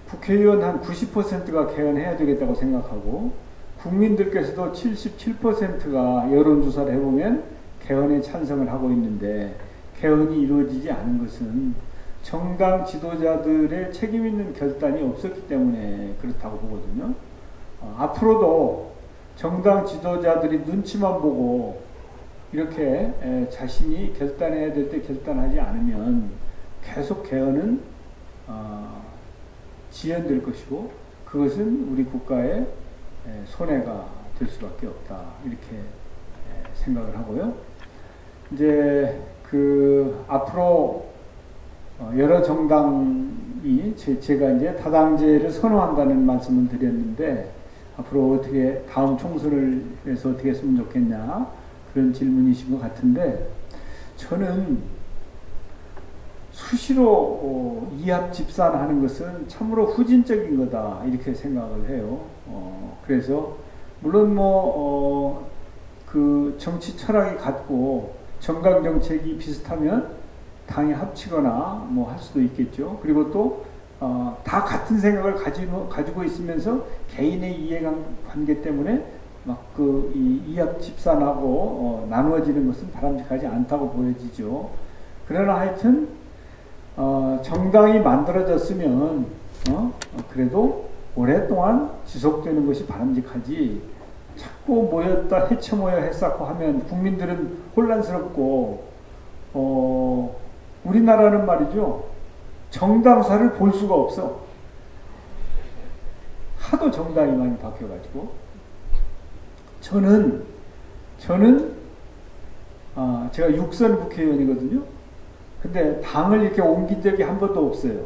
국회의원 한 90%가 개헌해야 되겠다고 생각하고, 국민들께서도 77%가 여론조사를 해보면 개헌에 찬성을 하고 있는데, 개헌이 이루어지지 않은 것은 정당 지도자들의 책임 있는 결단이 없었기 때문에 그렇다고 보거든요. 앞으로도 정당 지도자들이 눈치만 보고 이렇게 자신이 결단해야 될 때 결단하지 않으면 계속 개헌은 지연될 것이고, 그것은 우리 국가의 손해가 될 수밖에 없다 이렇게 생각을 하고요. 이제 앞으로 여러 정당이 제가 이제 다당제를 선호한다는 말씀을 드렸는데, 앞으로 어떻게 다음 총선을 해서 어떻게 했으면 좋겠냐 그런 질문이신 것 같은데, 저는 수시로 이합 집산하는 것은 참으로 후진적인 거다 이렇게 생각을 해요. 그래서 물론 그 정치 철학이 같고 정강 정책이 비슷하면 당이 합치거나 뭐 할 수도 있겠죠. 그리고 또 다 같은 생각을 가지고 있으면서 개인의 이해관계 때문에 막 이합 집산하고 나누어지는 것은 바람직하지 않다고 보여지죠. 그러나 하여튼 정당이 만들어졌으면 그래도 오랫동안 지속되는 것이 바람직하지 자꾸 모였다 해쳐 모여 했었고 하면 국민들은 혼란스럽고 우리나라는 말이죠. 정당사를 볼 수가 없어. 하도 정당이 많이 바뀌어가지고 저는 제가 6선 국회의원이거든요. 근데 당을 이렇게 옮긴 적이 한 번도 없어요.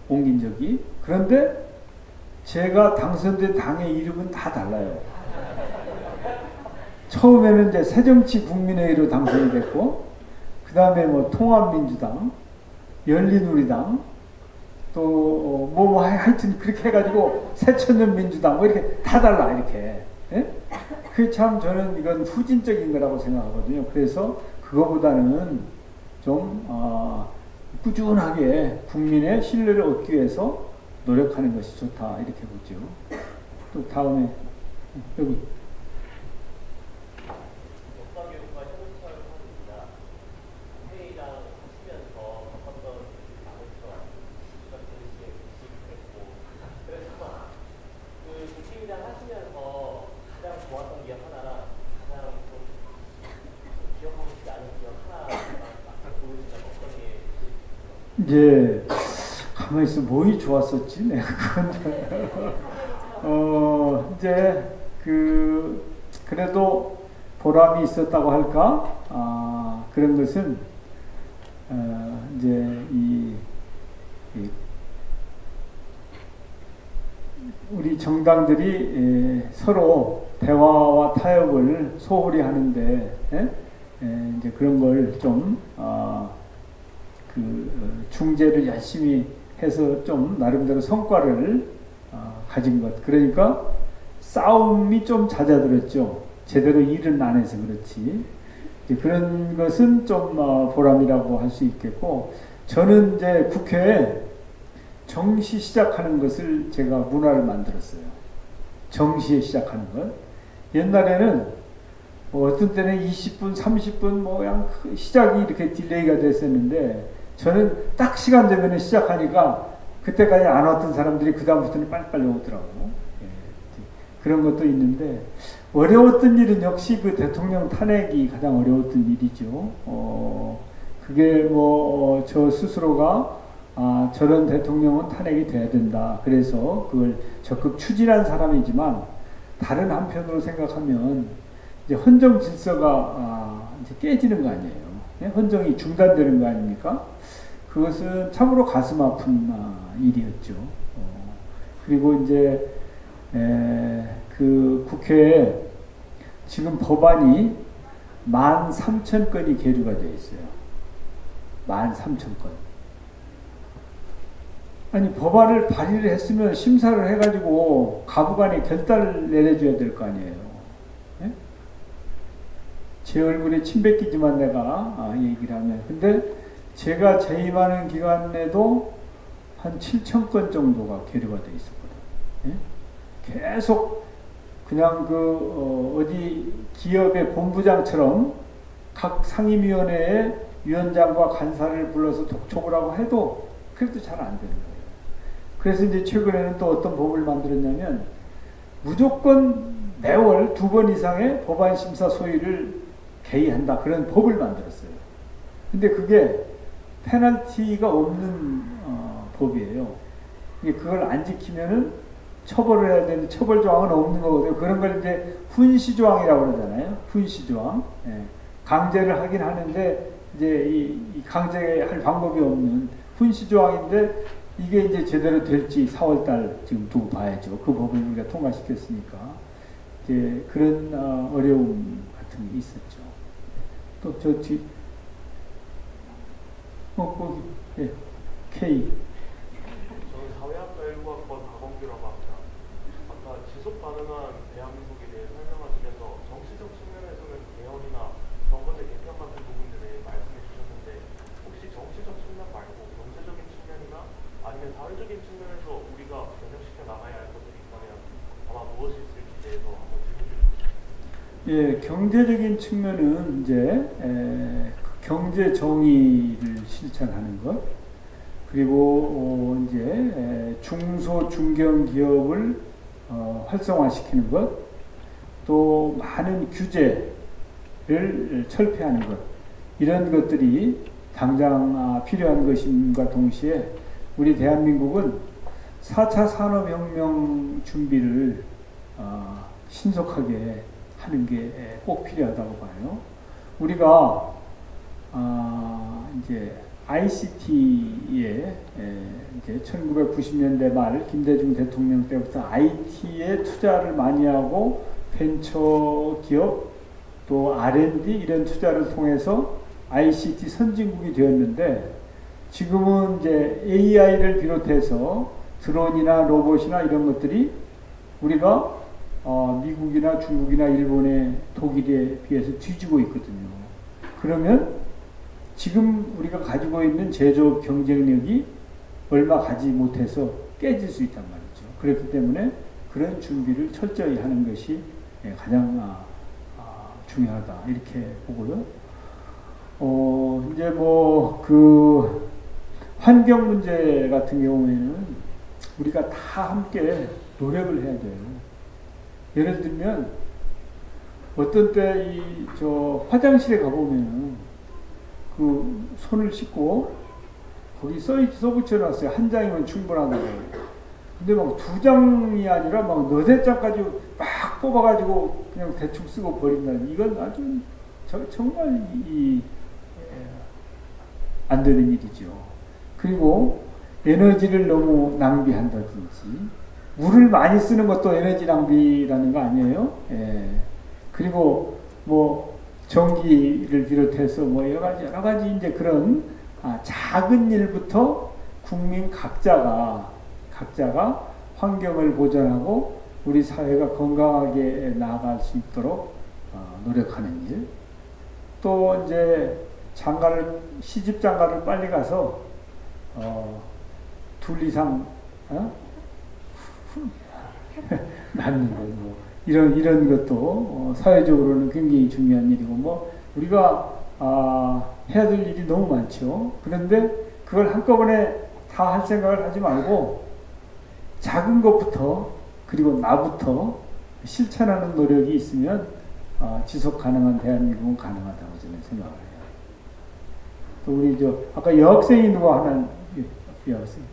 옮긴 적이. 그런데 제가 당선된 당의 이름은 다 달라요. 처음에는 이제 새정치국민회의로 당선이 됐고, 그 다음에 뭐 통합민주당, 열린우리당, 또 하여튼 그렇게 해가지고 새천년민주당 뭐 이렇게 다 달라 이렇게. 예? 그게 참 저는 이건 후진적인 거라고 생각하거든요. 그래서 그거보다는 좀 꾸준하게 국민의 신뢰를 얻기 위해서 노력하는 것이 좋다 이렇게 보죠. 또 다음에 여기
역사교육과 현실사를 하십니다. 회의장 하시면서 겪었던 나무처럼 같은 시에 지식했고 그래서 그 국회의장 하시면서 가장 좋았던 게 하나랑 가장 좀 기억하고 싶지 않은 기억 하나만 딱 보여주시면 어떤 게
이제 가만히 있어 뭐이 좋았었지 내가 이제 그래도 보람이 있었다고 할까 그런 것은 이제 우리 정당들이 서로 대화와 타협을 소홀히 하는데 이제 그런 걸 좀 중재를 열심히 해서 좀 나름대로 성과를 가진 것. 그러니까 싸움이 좀 잦아들었죠. 제대로 일은 안 해서 그렇지. 이제 그런 것은 좀 보람이라고 할 수 있겠고, 저는 이제 국회에 정시 시작하는 것을 제가 문화를 만들었어요. 정시에 시작하는 것. 옛날에는 어떤 때는 20분, 30분 그냥 시작이 이렇게 딜레이가 됐었는데 저는 딱 시간 되면 시작하니까 그때까지 안 왔던 사람들이 그 다음부터는 빨리빨리 오더라고. 그런 것도 있는데 어려웠던 일은 역시 그 대통령 탄핵이 가장 어려웠던 일이죠. 그게 저 스스로가 저런 대통령은 탄핵이 돼야 된다. 그래서 그걸 적극 추진한 사람이지만 다른 한편으로 생각하면 이제 헌정 질서가 이제 깨지는 거 아니에요. 헌정이 중단되는 거 아닙니까? 그것은 참으로 가슴 아픈 일이었죠. 그리고 이제 그 국회에 지금 법안이 13,000건이 계류가 되어 있어요. 13,000건. 아니 법안을 발의를 했으면 심사를 해가지고 가부간에 결단을 내려줘야 될 거 아니에요. 제 얼굴에 침 뱉기지만 내가 얘기를 하면. 근데 제가 재임하는 기간에도 한 7,000건 정도가 계류가 돼 있었거든. 계속 그냥 어디 기업의 본부장처럼 각 상임위원회에 위원장과 간사를 불러서 독촉을 하고 해도 그래도 잘 안 되는 거예요. 그래서 이제 최근에는 또 어떤 법을 만들었냐면 무조건 매월 2번 이상의 법안 심사 소위를 개의한다. 그런 법을 만들었어요. 근데 그게 페널티가 없는 법이에요. 그걸 안 지키면은 처벌을 해야 되는 처벌 조항은 없는 거거든요. 그런 걸 이제 훈시 조항이라고 그러잖아요. 훈시 조항. 강제를 하긴 하는데 이제 이 강제할 방법이 없는 훈시 조항인데 이게 이제 제대로 될지 4월달 지금 두고 봐야죠. 그 법을 우리가 통과시켰으니까 이제 그런 어려움 같은 게 있었죠. 또 저 뒤 거기 K.
저는 사회학과 19학번 박원규라고 합니다. 아까 지속 가능한 대한민국에 대해 설명하시면서 정치적 측면에서는 개헌이나 정권의 개편 같은 부분들에 말씀해 주셨는데 혹시 정치적 측면 말고 경제적인 측면이나 아니면 사회적인 측면에서 우리가 변형시켜 나가야 할 것들이 있다면 아마 무엇이 있을지 대해서 한번 질문 주시죠.
예, 경제적인 측면은 이제 경제 정의를 실천하는 것, 그리고 이제 중소 중견 기업을 활성화시키는 것, 또 많은 규제를 철폐하는 것, 이런 것들이 당장 필요한 것임과 동시에 우리 대한민국은 4차 산업혁명 준비를 신속하게 하는 게 꼭 필요하다고 봐요. 우리가 이제 ICT에 이제 1990년대 말 김대중 대통령 때부터 IT에 투자를 많이 하고 벤처 기업 또 R&D 이런 투자를 통해서 ICT 선진국이 되었는데, 지금은 이제 AI를 비롯해서 드론이나 로봇이나 이런 것들이 우리가 미국이나 중국이나 일본의 독일에 비해서 뒤지고 있거든요. 그러면 지금 우리가 가지고 있는 제조업 경쟁력이 얼마 가지 못해서 깨질 수 있단 말이죠. 그렇기 때문에 그런 준비를 철저히 하는 것이 가장 중요하다, 이렇게 보고요. 이제 그 환경 문제 같은 경우에는 우리가 다 함께 노력을 해야 돼요. 예를 들면 어떤 때 화장실에 가보면은 그 손을 씻고 거기 써붙여놨어요. 한 장이면 충분하다고. 근데 막 2장이 아니라 막 4-4장까지 막 뽑아가지고 그냥 대충 쓰고 버린다는, 이건 아주 정말 안 되는 일이죠. 그리고 에너지를 너무 낭비한다든지, 물을 많이 쓰는 것도 에너지 낭비라는 거 아니에요? 예. 그리고 전기를 비롯해서 여러 가지 이제 그런 작은 일부터 국민 각자가 환경을 보존하고 우리 사회가 건강하게 나아갈 수 있도록 노력하는 일. 또 이제 시집 장가를 빨리 가서 둘 이상 낳는 거, 이런 것도 사회적으로는 굉장히 중요한 일이고, 우리가 해야 될 일이 너무 많죠. 그런데 그걸 한꺼번에 다 할 생각을 하지 말고 작은 것부터, 그리고 나부터 실천하는 노력이 있으면 지속 가능한 대한민국은 가능하다고 저는 생각을 해요. 또 우리 아까 여학생이 누가 하나, 여학생.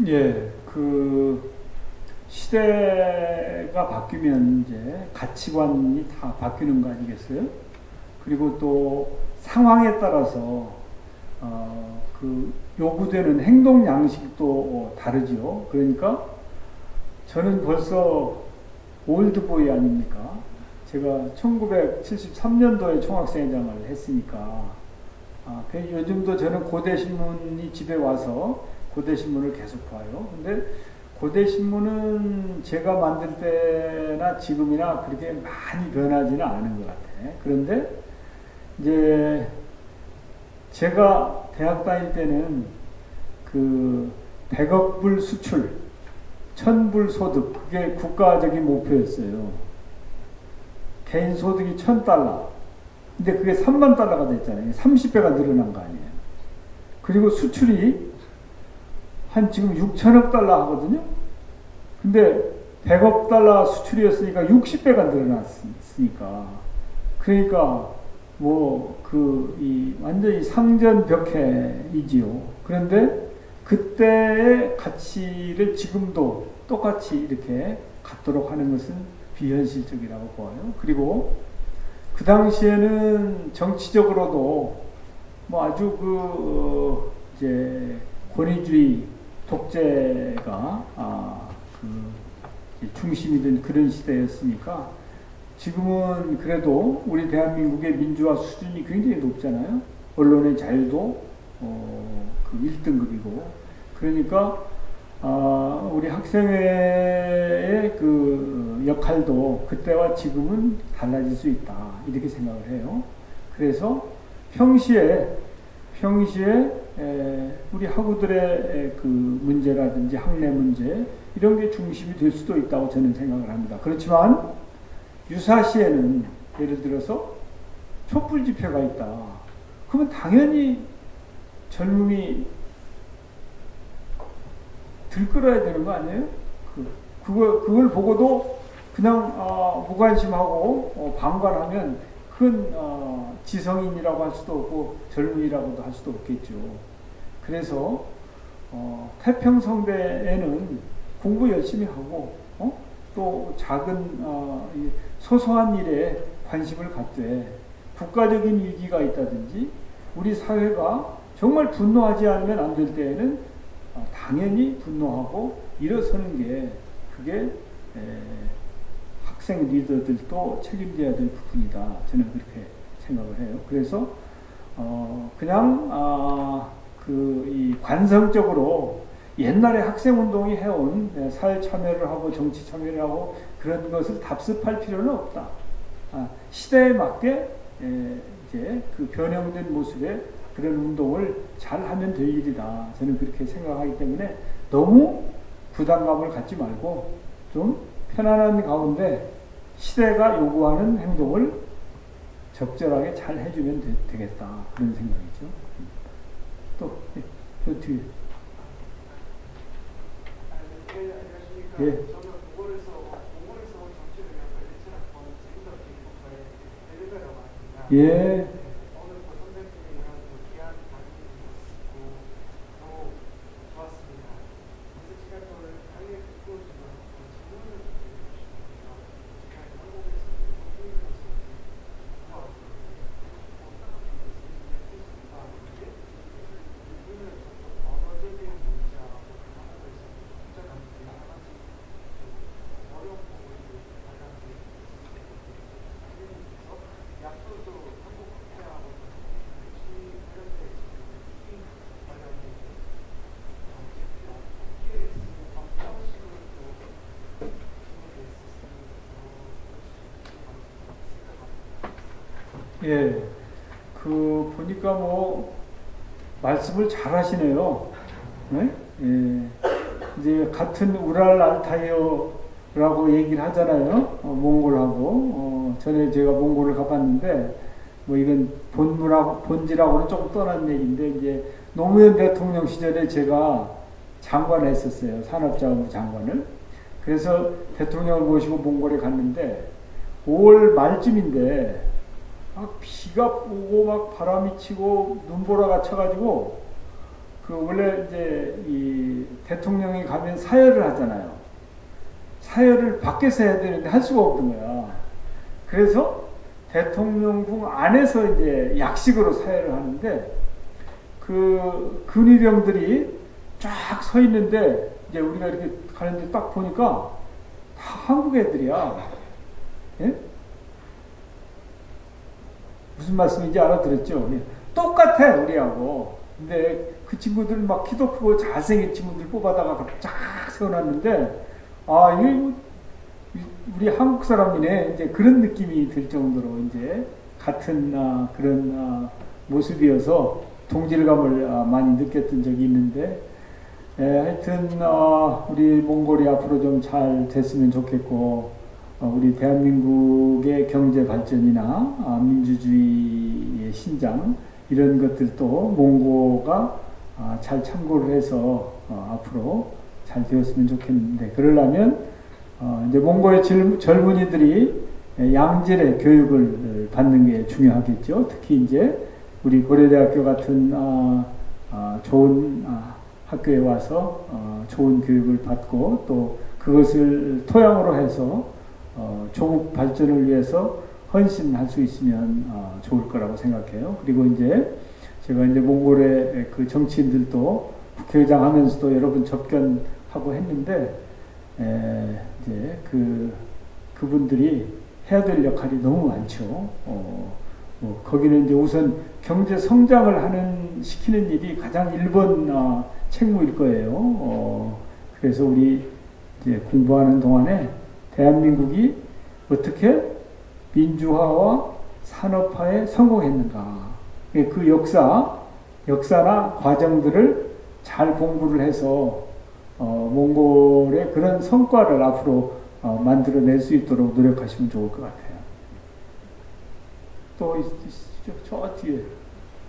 예, 시대가 바뀌면 이제 가치관이 다 바뀌는 거 아니겠어요? 그리고 또 상황에 따라서 요구되는 행동 양식도 다르죠. 그러니까 저는 벌써 올드보이 아닙니까? 제가 1973년도에 총학생회장을 했으니까 요즘도 저는 고대신문이 집에 와서 고대신문을 계속 봐요. 근데 고대신문은 제가 만들 때나 지금이나 그렇게 많이 변하지는 않은 것 같아요. 그런데 이제 제가 대학 다닐 때는 100억 불 수출, 1000불 소득, 그게 국가적인 목표였어요. 개인 소득이 1000달러. 근데 그게 3만 달러가 됐잖아요. 30배가 늘어난 거 아니에요. 그리고 수출이 한 지금 6천억 달러 하거든요. 근데 100억 달러 수출이었으니까 60배가 늘어났으니까. 그러니까 완전히 상전벽해이지요. 그런데 그때의 가치를 지금도 똑같이 이렇게 갖도록 하는 것은 비현실적이라고 보아요. 그리고 그 당시에는 정치적으로도 아주 이제 권위주의 독재가 중심이 된 그런 시대였으니까 지금은 그래도 우리 대한민국의 민주화 수준이 굉장히 높잖아요. 언론의 자유도 1등급이고 그러니까 우리 학생회의 그 역할도 그때와 지금은 달라질 수 있다 이렇게 생각을 해요. 그래서 평시에 우리 학우들의 그 문제라든지 학내 문제 이런 게 중심이 될 수도 있다고 저는 생각을 합니다. 그렇지만 유사시에는 예를 들어서 촛불 집회가 있다. 그러면 당연히 젊음이 들끓어야 되는 거 아니에요? 그걸 보고도 그냥 무관심하고 방관하면 그건 지성인이라고 할 수도 없고 젊은이라고도 할 수도 없겠죠. 그래서 태평성대에는 공부 열심히 하고 또 작은 소소한 일에 관심을 갖되 국가적인 위기가 있다든지 우리 사회가 정말 분노하지 않으면 안 될 때에는 당연히 분노하고 일어서는 게 그게 학생 리더들도 책임져야 될 부분이다. 저는 그렇게 생각을 해요. 그래서 그냥 이 관성적으로 옛날에 학생운동이 해온 사회 참여를 하고 정치 참여를 하고 그런 것을 답습할 필요는 없다. 시대에 맞게 이제 그 변형된 모습의 그런 운동을 잘 하면 될 일이다. 저는 그렇게 생각하기 때문에 너무 부담감을 갖지 말고 좀 편안한 가운데 시대가 요구하는 행동을 적절하게 잘 해주면 되겠다. 그런 생각이죠. 또, 저 뒤에. 예.
저는 몽골에서 정치를 그냥 관리치는 건 지금도 엘리베이터라고 합니다.
예.
오늘 선생님이랑 귀한 강의도 있었고 너무 좋았습니다. 그래서 제가 그걸 강의에 듣고 질문을 좀 해주시거든요. 제가 한국에서 선생님으로서 이분은 언어적인 문제하고 한국에서 혼자 어려운 부분들이 가장 약속도 한국 국회하고 같이 이런 데 지금 관련된 정책이나 어떤 식으로 또
예. 보니까 말씀을 잘 하시네요. 네? 예. 이제 같은 우랄 알타이어라고 얘기를 하잖아요. 몽골하고. 전에 제가 몽골을 가봤는데, 이건 본질하고는 좀 떠난 얘기인데, 이제 노무현 대통령 시절에 제가 장관을 했었어요. 산업자원부 장관을. 그래서 대통령을 모시고 몽골에 갔는데, 5월 말쯤인데, 비가 오고 막 바람이 치고 눈보라가 쳐가지고 원래 이제 이 대통령이 가면 사열을 하잖아요. 사열을 밖에서 해야 되는데 할 수가 없는 거야. 그래서 대통령궁 안에서 이제 약식으로 사열을 하는데 그 근위병들이 쫙 서 있는데 이제 우리가 이렇게 가는데 딱 보니까 다 한국 애들이야. 예? 무슨 말씀인지 알아들었죠? 똑같아, 우리하고. 근데 그 친구들 막 키도 크고 잘생긴 친구들 뽑아다가 쫙 세워놨는데, 이게 우리 한국 사람이네. 이제 그런 느낌이 들 정도로 이제 같은 그런 모습이어서 동질감을 많이 느꼈던 적이 있는데, 하여튼 우리 몽골이 앞으로 좀 잘 됐으면 좋겠고 우리 대한민국의 경제 발전이나 민주주의의 신장 이런 것들도 몽고가 잘 참고를 해서 앞으로 잘 되었으면 좋겠는데 그러려면 이제 몽고의 젊은이들이 양질의 교육을 받는 게 중요하겠죠. 특히 이제 우리 고려대학교 같은 좋은 학교에 와서 좋은 교육을 받고 또 그것을 토양으로 해서 조국 발전을 위해서 헌신할 수 있으면 좋을 거라고 생각해요. 그리고 이제 제가 이제 몽골의 그 정치인들도 국회의장 하면서도 여러 번 접견하고 했는데 이제 그분들이 해야 될 역할이 너무 많죠. 거기는 이제 우선 경제 성장을 시키는 일이 가장 1번 책무일 거예요. 그래서 우리 이제 공부하는 동안에 대한민국이 어떻게 민주화와 산업화에 성공했는가. 그 역사나 과정들을 잘 공부를 해서 몽골의 그런 성과를 앞으로 만들어낼 수 있도록 노력하시면 좋을 것 같아요. 또 있으시죠? 저 뒤에,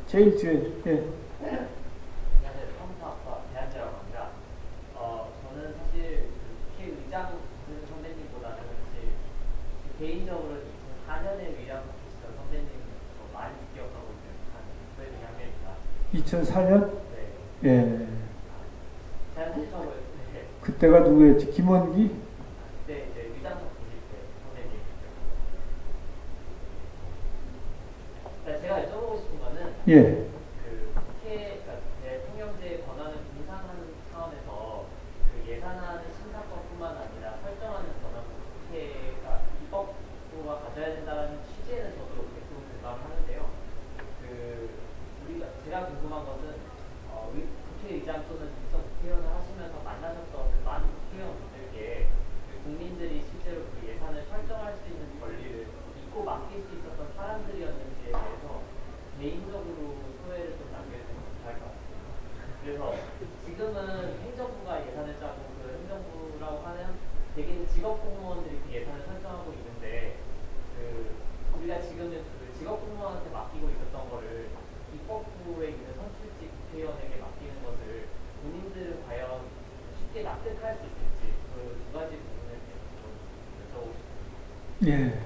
제일 뒤에. 예.
안녕하세요. 성사학과 대한재라고 합니다. 저는 사실 국회의장 선배님보다는 사실 개인적으로 2004년에 위랑 계시던 선배님 많이 기억하고 있는 한 선배님 한 명입니다.
2004년?
네.
예.
사실 처음에 네.
그때가 누구였지? 김원기?
그때 이제 위장석 계실 때 선배님. 제가 여쭤보고 싶은 거는
예.
그러니까 대통령제 권한을 분산하는 차원에서 그 예산안의 심사권뿐만 아니라 설정하는 권한도 국회가 입법부가 가져야 된다는 취지에는 저도 100% 공감을 하는데요. 제가 궁금한 것은 국회의장 또는 일선 국회의원을 하시면서 만나셨던 그 많은 국회의원분들께 국민들이 실제로 그 예산을 설정할 수 있는 권리를 믿고 맡길 수 있었던 사람들이었는지에 대해서 개인적으로 소회를 좀 남겨주시면 감사할 것 같습니다. 그래서 지금은 행정부가 예산을 짜고 그 행정부라고 하는 대개는 직업공무원들이 그 예산을 설정하고 있는데 우리가 지금은 그 직업공무원한테 맡기고 있었던 거를 입법부에 있는 선출직 국회의원에게 맡기는 것을 본인들은 과연 쉽게 납득할 수 있을지 그 두 가지 부분에 대해서 좀 여쭤보고 싶습니다.
예.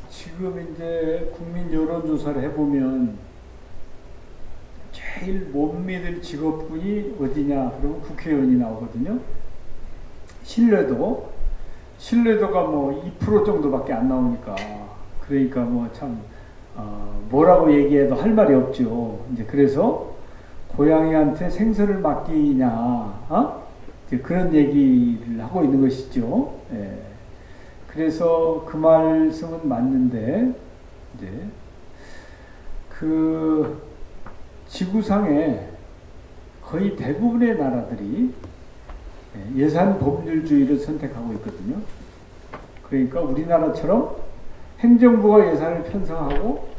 지금 이제 국민 여론조사를 해보면 제일 못 믿을 직업군이 어디냐 그러면 국회의원이 나오거든요. 신뢰도가 뭐 2% 정도밖에 안 나오니까 그러니까 뭐 참 뭐라고 얘기해도 할 말이 없죠. 이제 그래서 고양이한테 생선을 맡기냐 이제 그런 얘기를 하고 있는 것이죠. 예. 그래서 그 말씀은 맞는데 이제 그 지구상에 거의 대부분의 나라들이 예산 법률주의를 선택하고 있거든요. 그러니까 우리나라처럼 행정부가 예산을 편성하고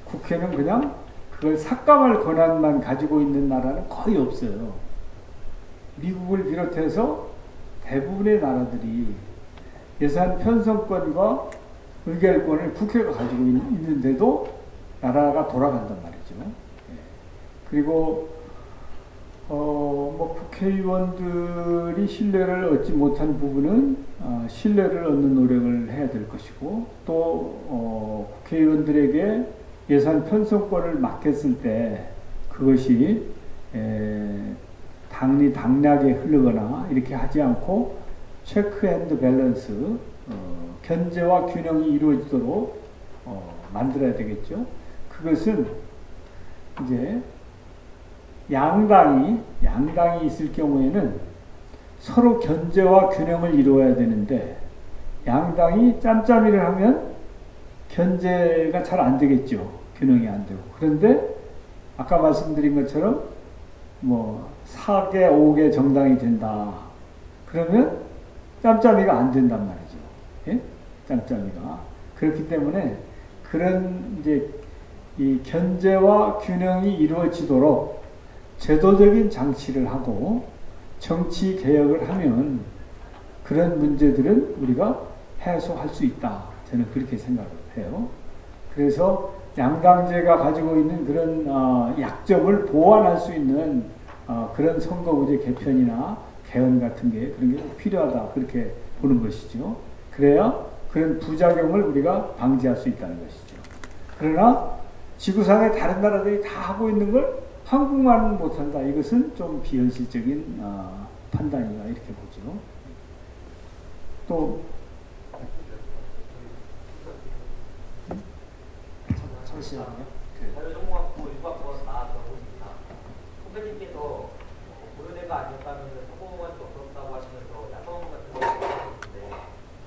국회는 그냥 그걸 삭감할 권한만 가지고 있는 나라는 거의 없어요. 미국을 비롯해서 대부분의 나라들이 예산 편성권과 의결권을 국회가 가지고 있는데도 나라가 돌아간단 말이죠. 그리고 뭐 국회의원들이 신뢰를 얻지 못한 부분은 신뢰를 얻는 노력을 해야 될 것이고 또 국회의원들에게 예산 편성권을 맡겼을 때 그것이 당락에 흐르거나 이렇게 하지 않고 체크 앤드 밸런스 견제와 균형이 이루어지도록 만들어야 되겠죠. 그것은 이제 양당이 있을 경우에는 서로 견제와 균형을 이루어야 되는데 양당이 짬짬이를 하면 견제가 잘 안 되겠죠. 균형이 안 되고. 그런데 아까 말씀드린 것처럼 뭐 4개, 5개 정당이 된다. 그러면 짬짬이가 안 된단 말이죠. 예? 짬짬이가. 그렇기 때문에 그런 이제 이 견제와 균형이 이루어지도록 제도적인 장치를 하고 정치 개혁을 하면 그런 문제들은 우리가 해소할 수 있다. 저는 그렇게 생각을 해요. 그래서 양당제가 가지고 있는 그런 약점을 보완할 수 있는 그런 선거구제 개편이나 개헌 같은 게 그런 게 필요하다. 그렇게 보는 것이죠. 그래야 그런 부작용을 우리가 방지할 수 있다는 것이죠. 그러나 지구상의 다른 나라들이 다 하고 있는 걸 한국만 못한다. 이것은 좀 비현실적인 판단이다. 이렇게 보죠. 또
잠시만요.
자유정보학부 일부학번 나왔습니다. 선배님께서 고려대가 아니었다면 성공할 수 없었다고 하시면서 야성 같은 거 말씀하셨는데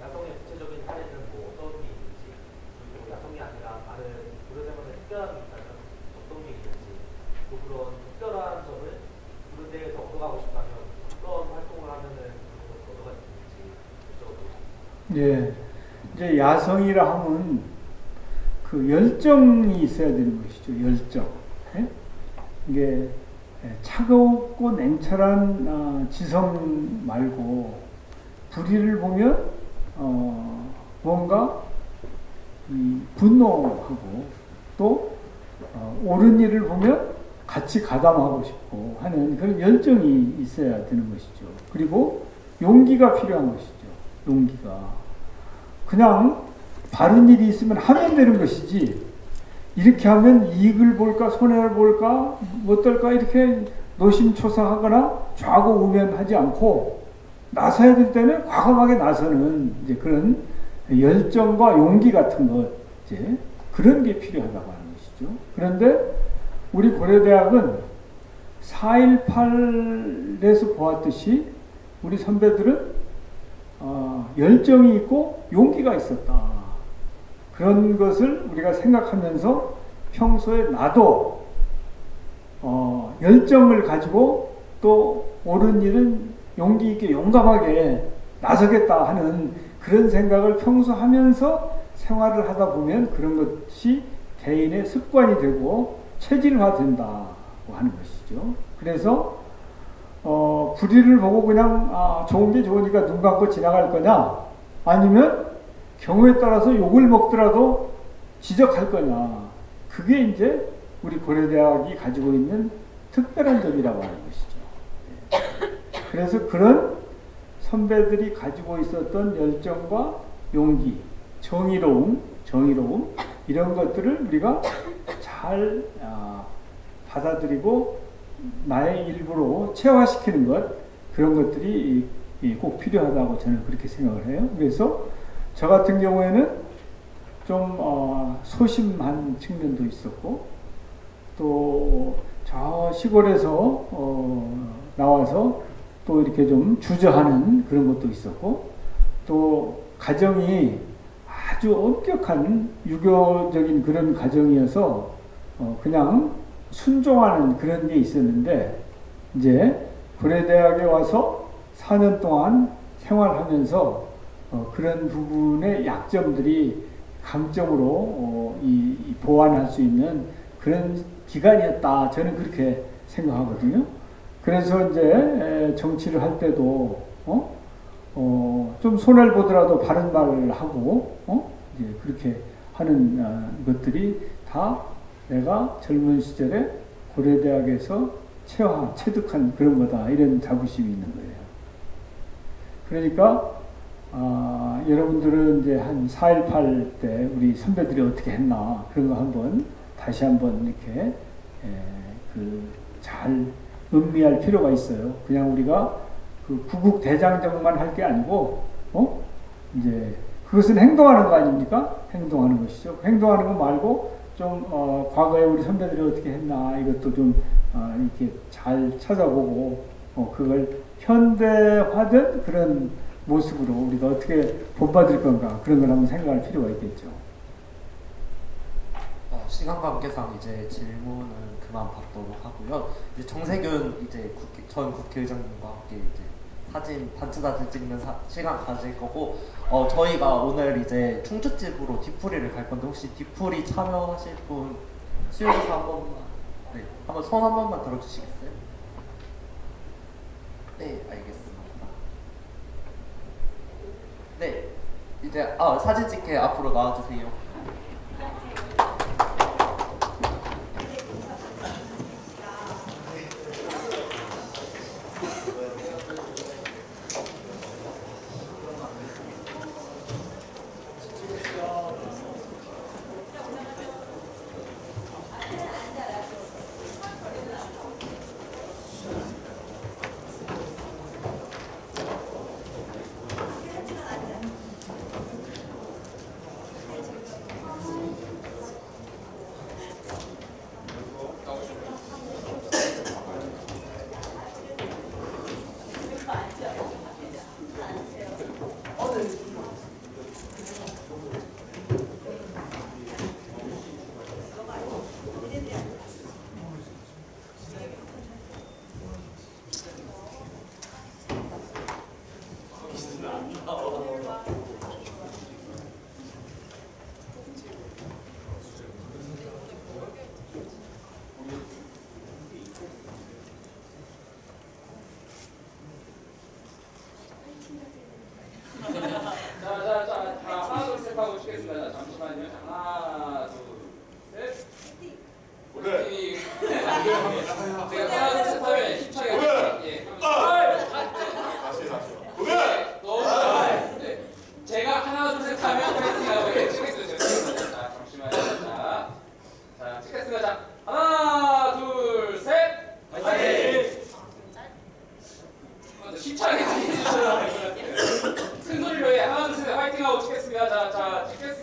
야성의 구체적인 사례는 뭐 어떤 게 있는지, 그리고 야성이 아니라 다른 고려대만의 특별함이 있다면 어떤 게 있는지, 또 그런 특별한 점을 고려대에서 얻어가고 싶다면 어떤 활동을 하면은 그런 것을 얻어갈 수 있는지 여쭤보겠습니다.
예, 이제 야성이라 하면 그 열정이 있어야 되는 것이죠. 열정. 예? 이게 차갑고 냉철한 지성 말고 불의를 보면 뭔가 분노하고 또 옳은 일을 보면 같이 가담하고 싶고 하는 그런 열정이 있어야 되는 것이죠. 그리고 용기가 필요한 것이죠. 용기가. 그냥 바른 일이 있으면 하면 되는 것이지 이렇게 하면 이익을 볼까 손해를 볼까 어떨까 이렇게 노심초사하거나 좌고우면하지 않고 나서야 될 때는 과감하게 나서는 이제 그런 열정과 용기 같은 것 이제 그런 게 필요하다고 하는 것이죠. 그런데 우리 고려대학은 4.18에서 보았듯이 우리 선배들은 열정이 있고 용기가 있었다. 그런 것을 우리가 생각하면서 평소에 나도 열정을 가지고 또 옳은 일은 용기 있게 용감하게 나서겠다 하는 그런 생각을 평소 하면서 생활을 하다 보면 그런 것이 개인의 습관이 되고 체질화된다고 하는 것이죠. 그래서 불의를 보고 그냥 좋은 게 좋으니까 눈 감고 지나갈 거냐 아니면 경우에 따라서 욕을 먹더라도 지적할 거냐. 그게 이제 우리 고려대학이 가지고 있는 특별한 점이라고 하는 것이죠. 그래서 그런 선배들이 가지고 있었던 열정과 용기, 정의로움 이런 것들을 우리가 잘 받아들이고 나의 일부로 체화시키는 것 그런 것들이 꼭 필요하다고 저는 그렇게 생각을 해요. 그래서 저 같은 경우에는 좀 소심한 측면도 있었고 또 저 시골에서 나와서 또 이렇게 좀 주저하는 그런 것도 있었고 또 가정이 아주 엄격한 유교적인 그런 가정이어서 그냥 순종하는 그런 게 있었는데 이제 고려대학에 와서 4년 동안 생활하면서 그런 부분의 약점들이 강점으로 보완할 수 있는 그런 기간이었다. 저는 그렇게 생각하거든요. 그래서 이제 정치를 할 때도 좀 손해를 보더라도 바른 말을 하고 이제 그렇게 하는 것들이 다 내가 젊은 시절에 고려대학에서 체득한 그런 거다. 이런 자부심이 있는 거예요. 그러니까 여러분들은 이제 한 4.18 때 우리 선배들이 어떻게 했나 그런 거 한번 다시 한번 이렇게 잘 음미할 필요가 있어요. 그냥 우리가 그 구국 대장정만 할 게 아니고 이제 그것은 행동하는 거 아닙니까? 행동하는 것이죠. 행동하는 거 말고 좀 과거에 우리 선배들이 어떻게 했나 이것도 좀 이렇게 잘 찾아보고 그걸 현대화된 그런 모습으로 우리가 어떻게 본받을 건가 그런 걸 한번 생각할 필요가 있겠죠.
시간 관계상 이제 질문은 그만 받도록 하고요. 이제 정세균 이제 전 국회의장님과 함께 이제 단체 사진 찍는 시간 가질 거고 저희가 오늘 이제 충주집으로 뒤풀이를 갈 건데 혹시 뒤풀이 참여하실 분 수요일에서 한번 손 한 번만 들어주시겠어요? 네. 사진 찍게 앞으로 나와주세요.
하나 둘 셋 하고 치겠습니다. 잠시만요. 하나 둘 셋. 오케이. 제가 하나 둘 셋 하면 힘차게 예. 너무 네. 제가 하나 둘 셋 하면 파이팅하고 예 치겠습니다. 자 잠시만요. 자 치겠습니다. 자 하나 둘 셋. 파이팅. 힘차게 해주셔야 돼요. 큰 소리로 해. 하나 둘 셋 화이팅하고 찍겠습니다. 자 찍겠습니다.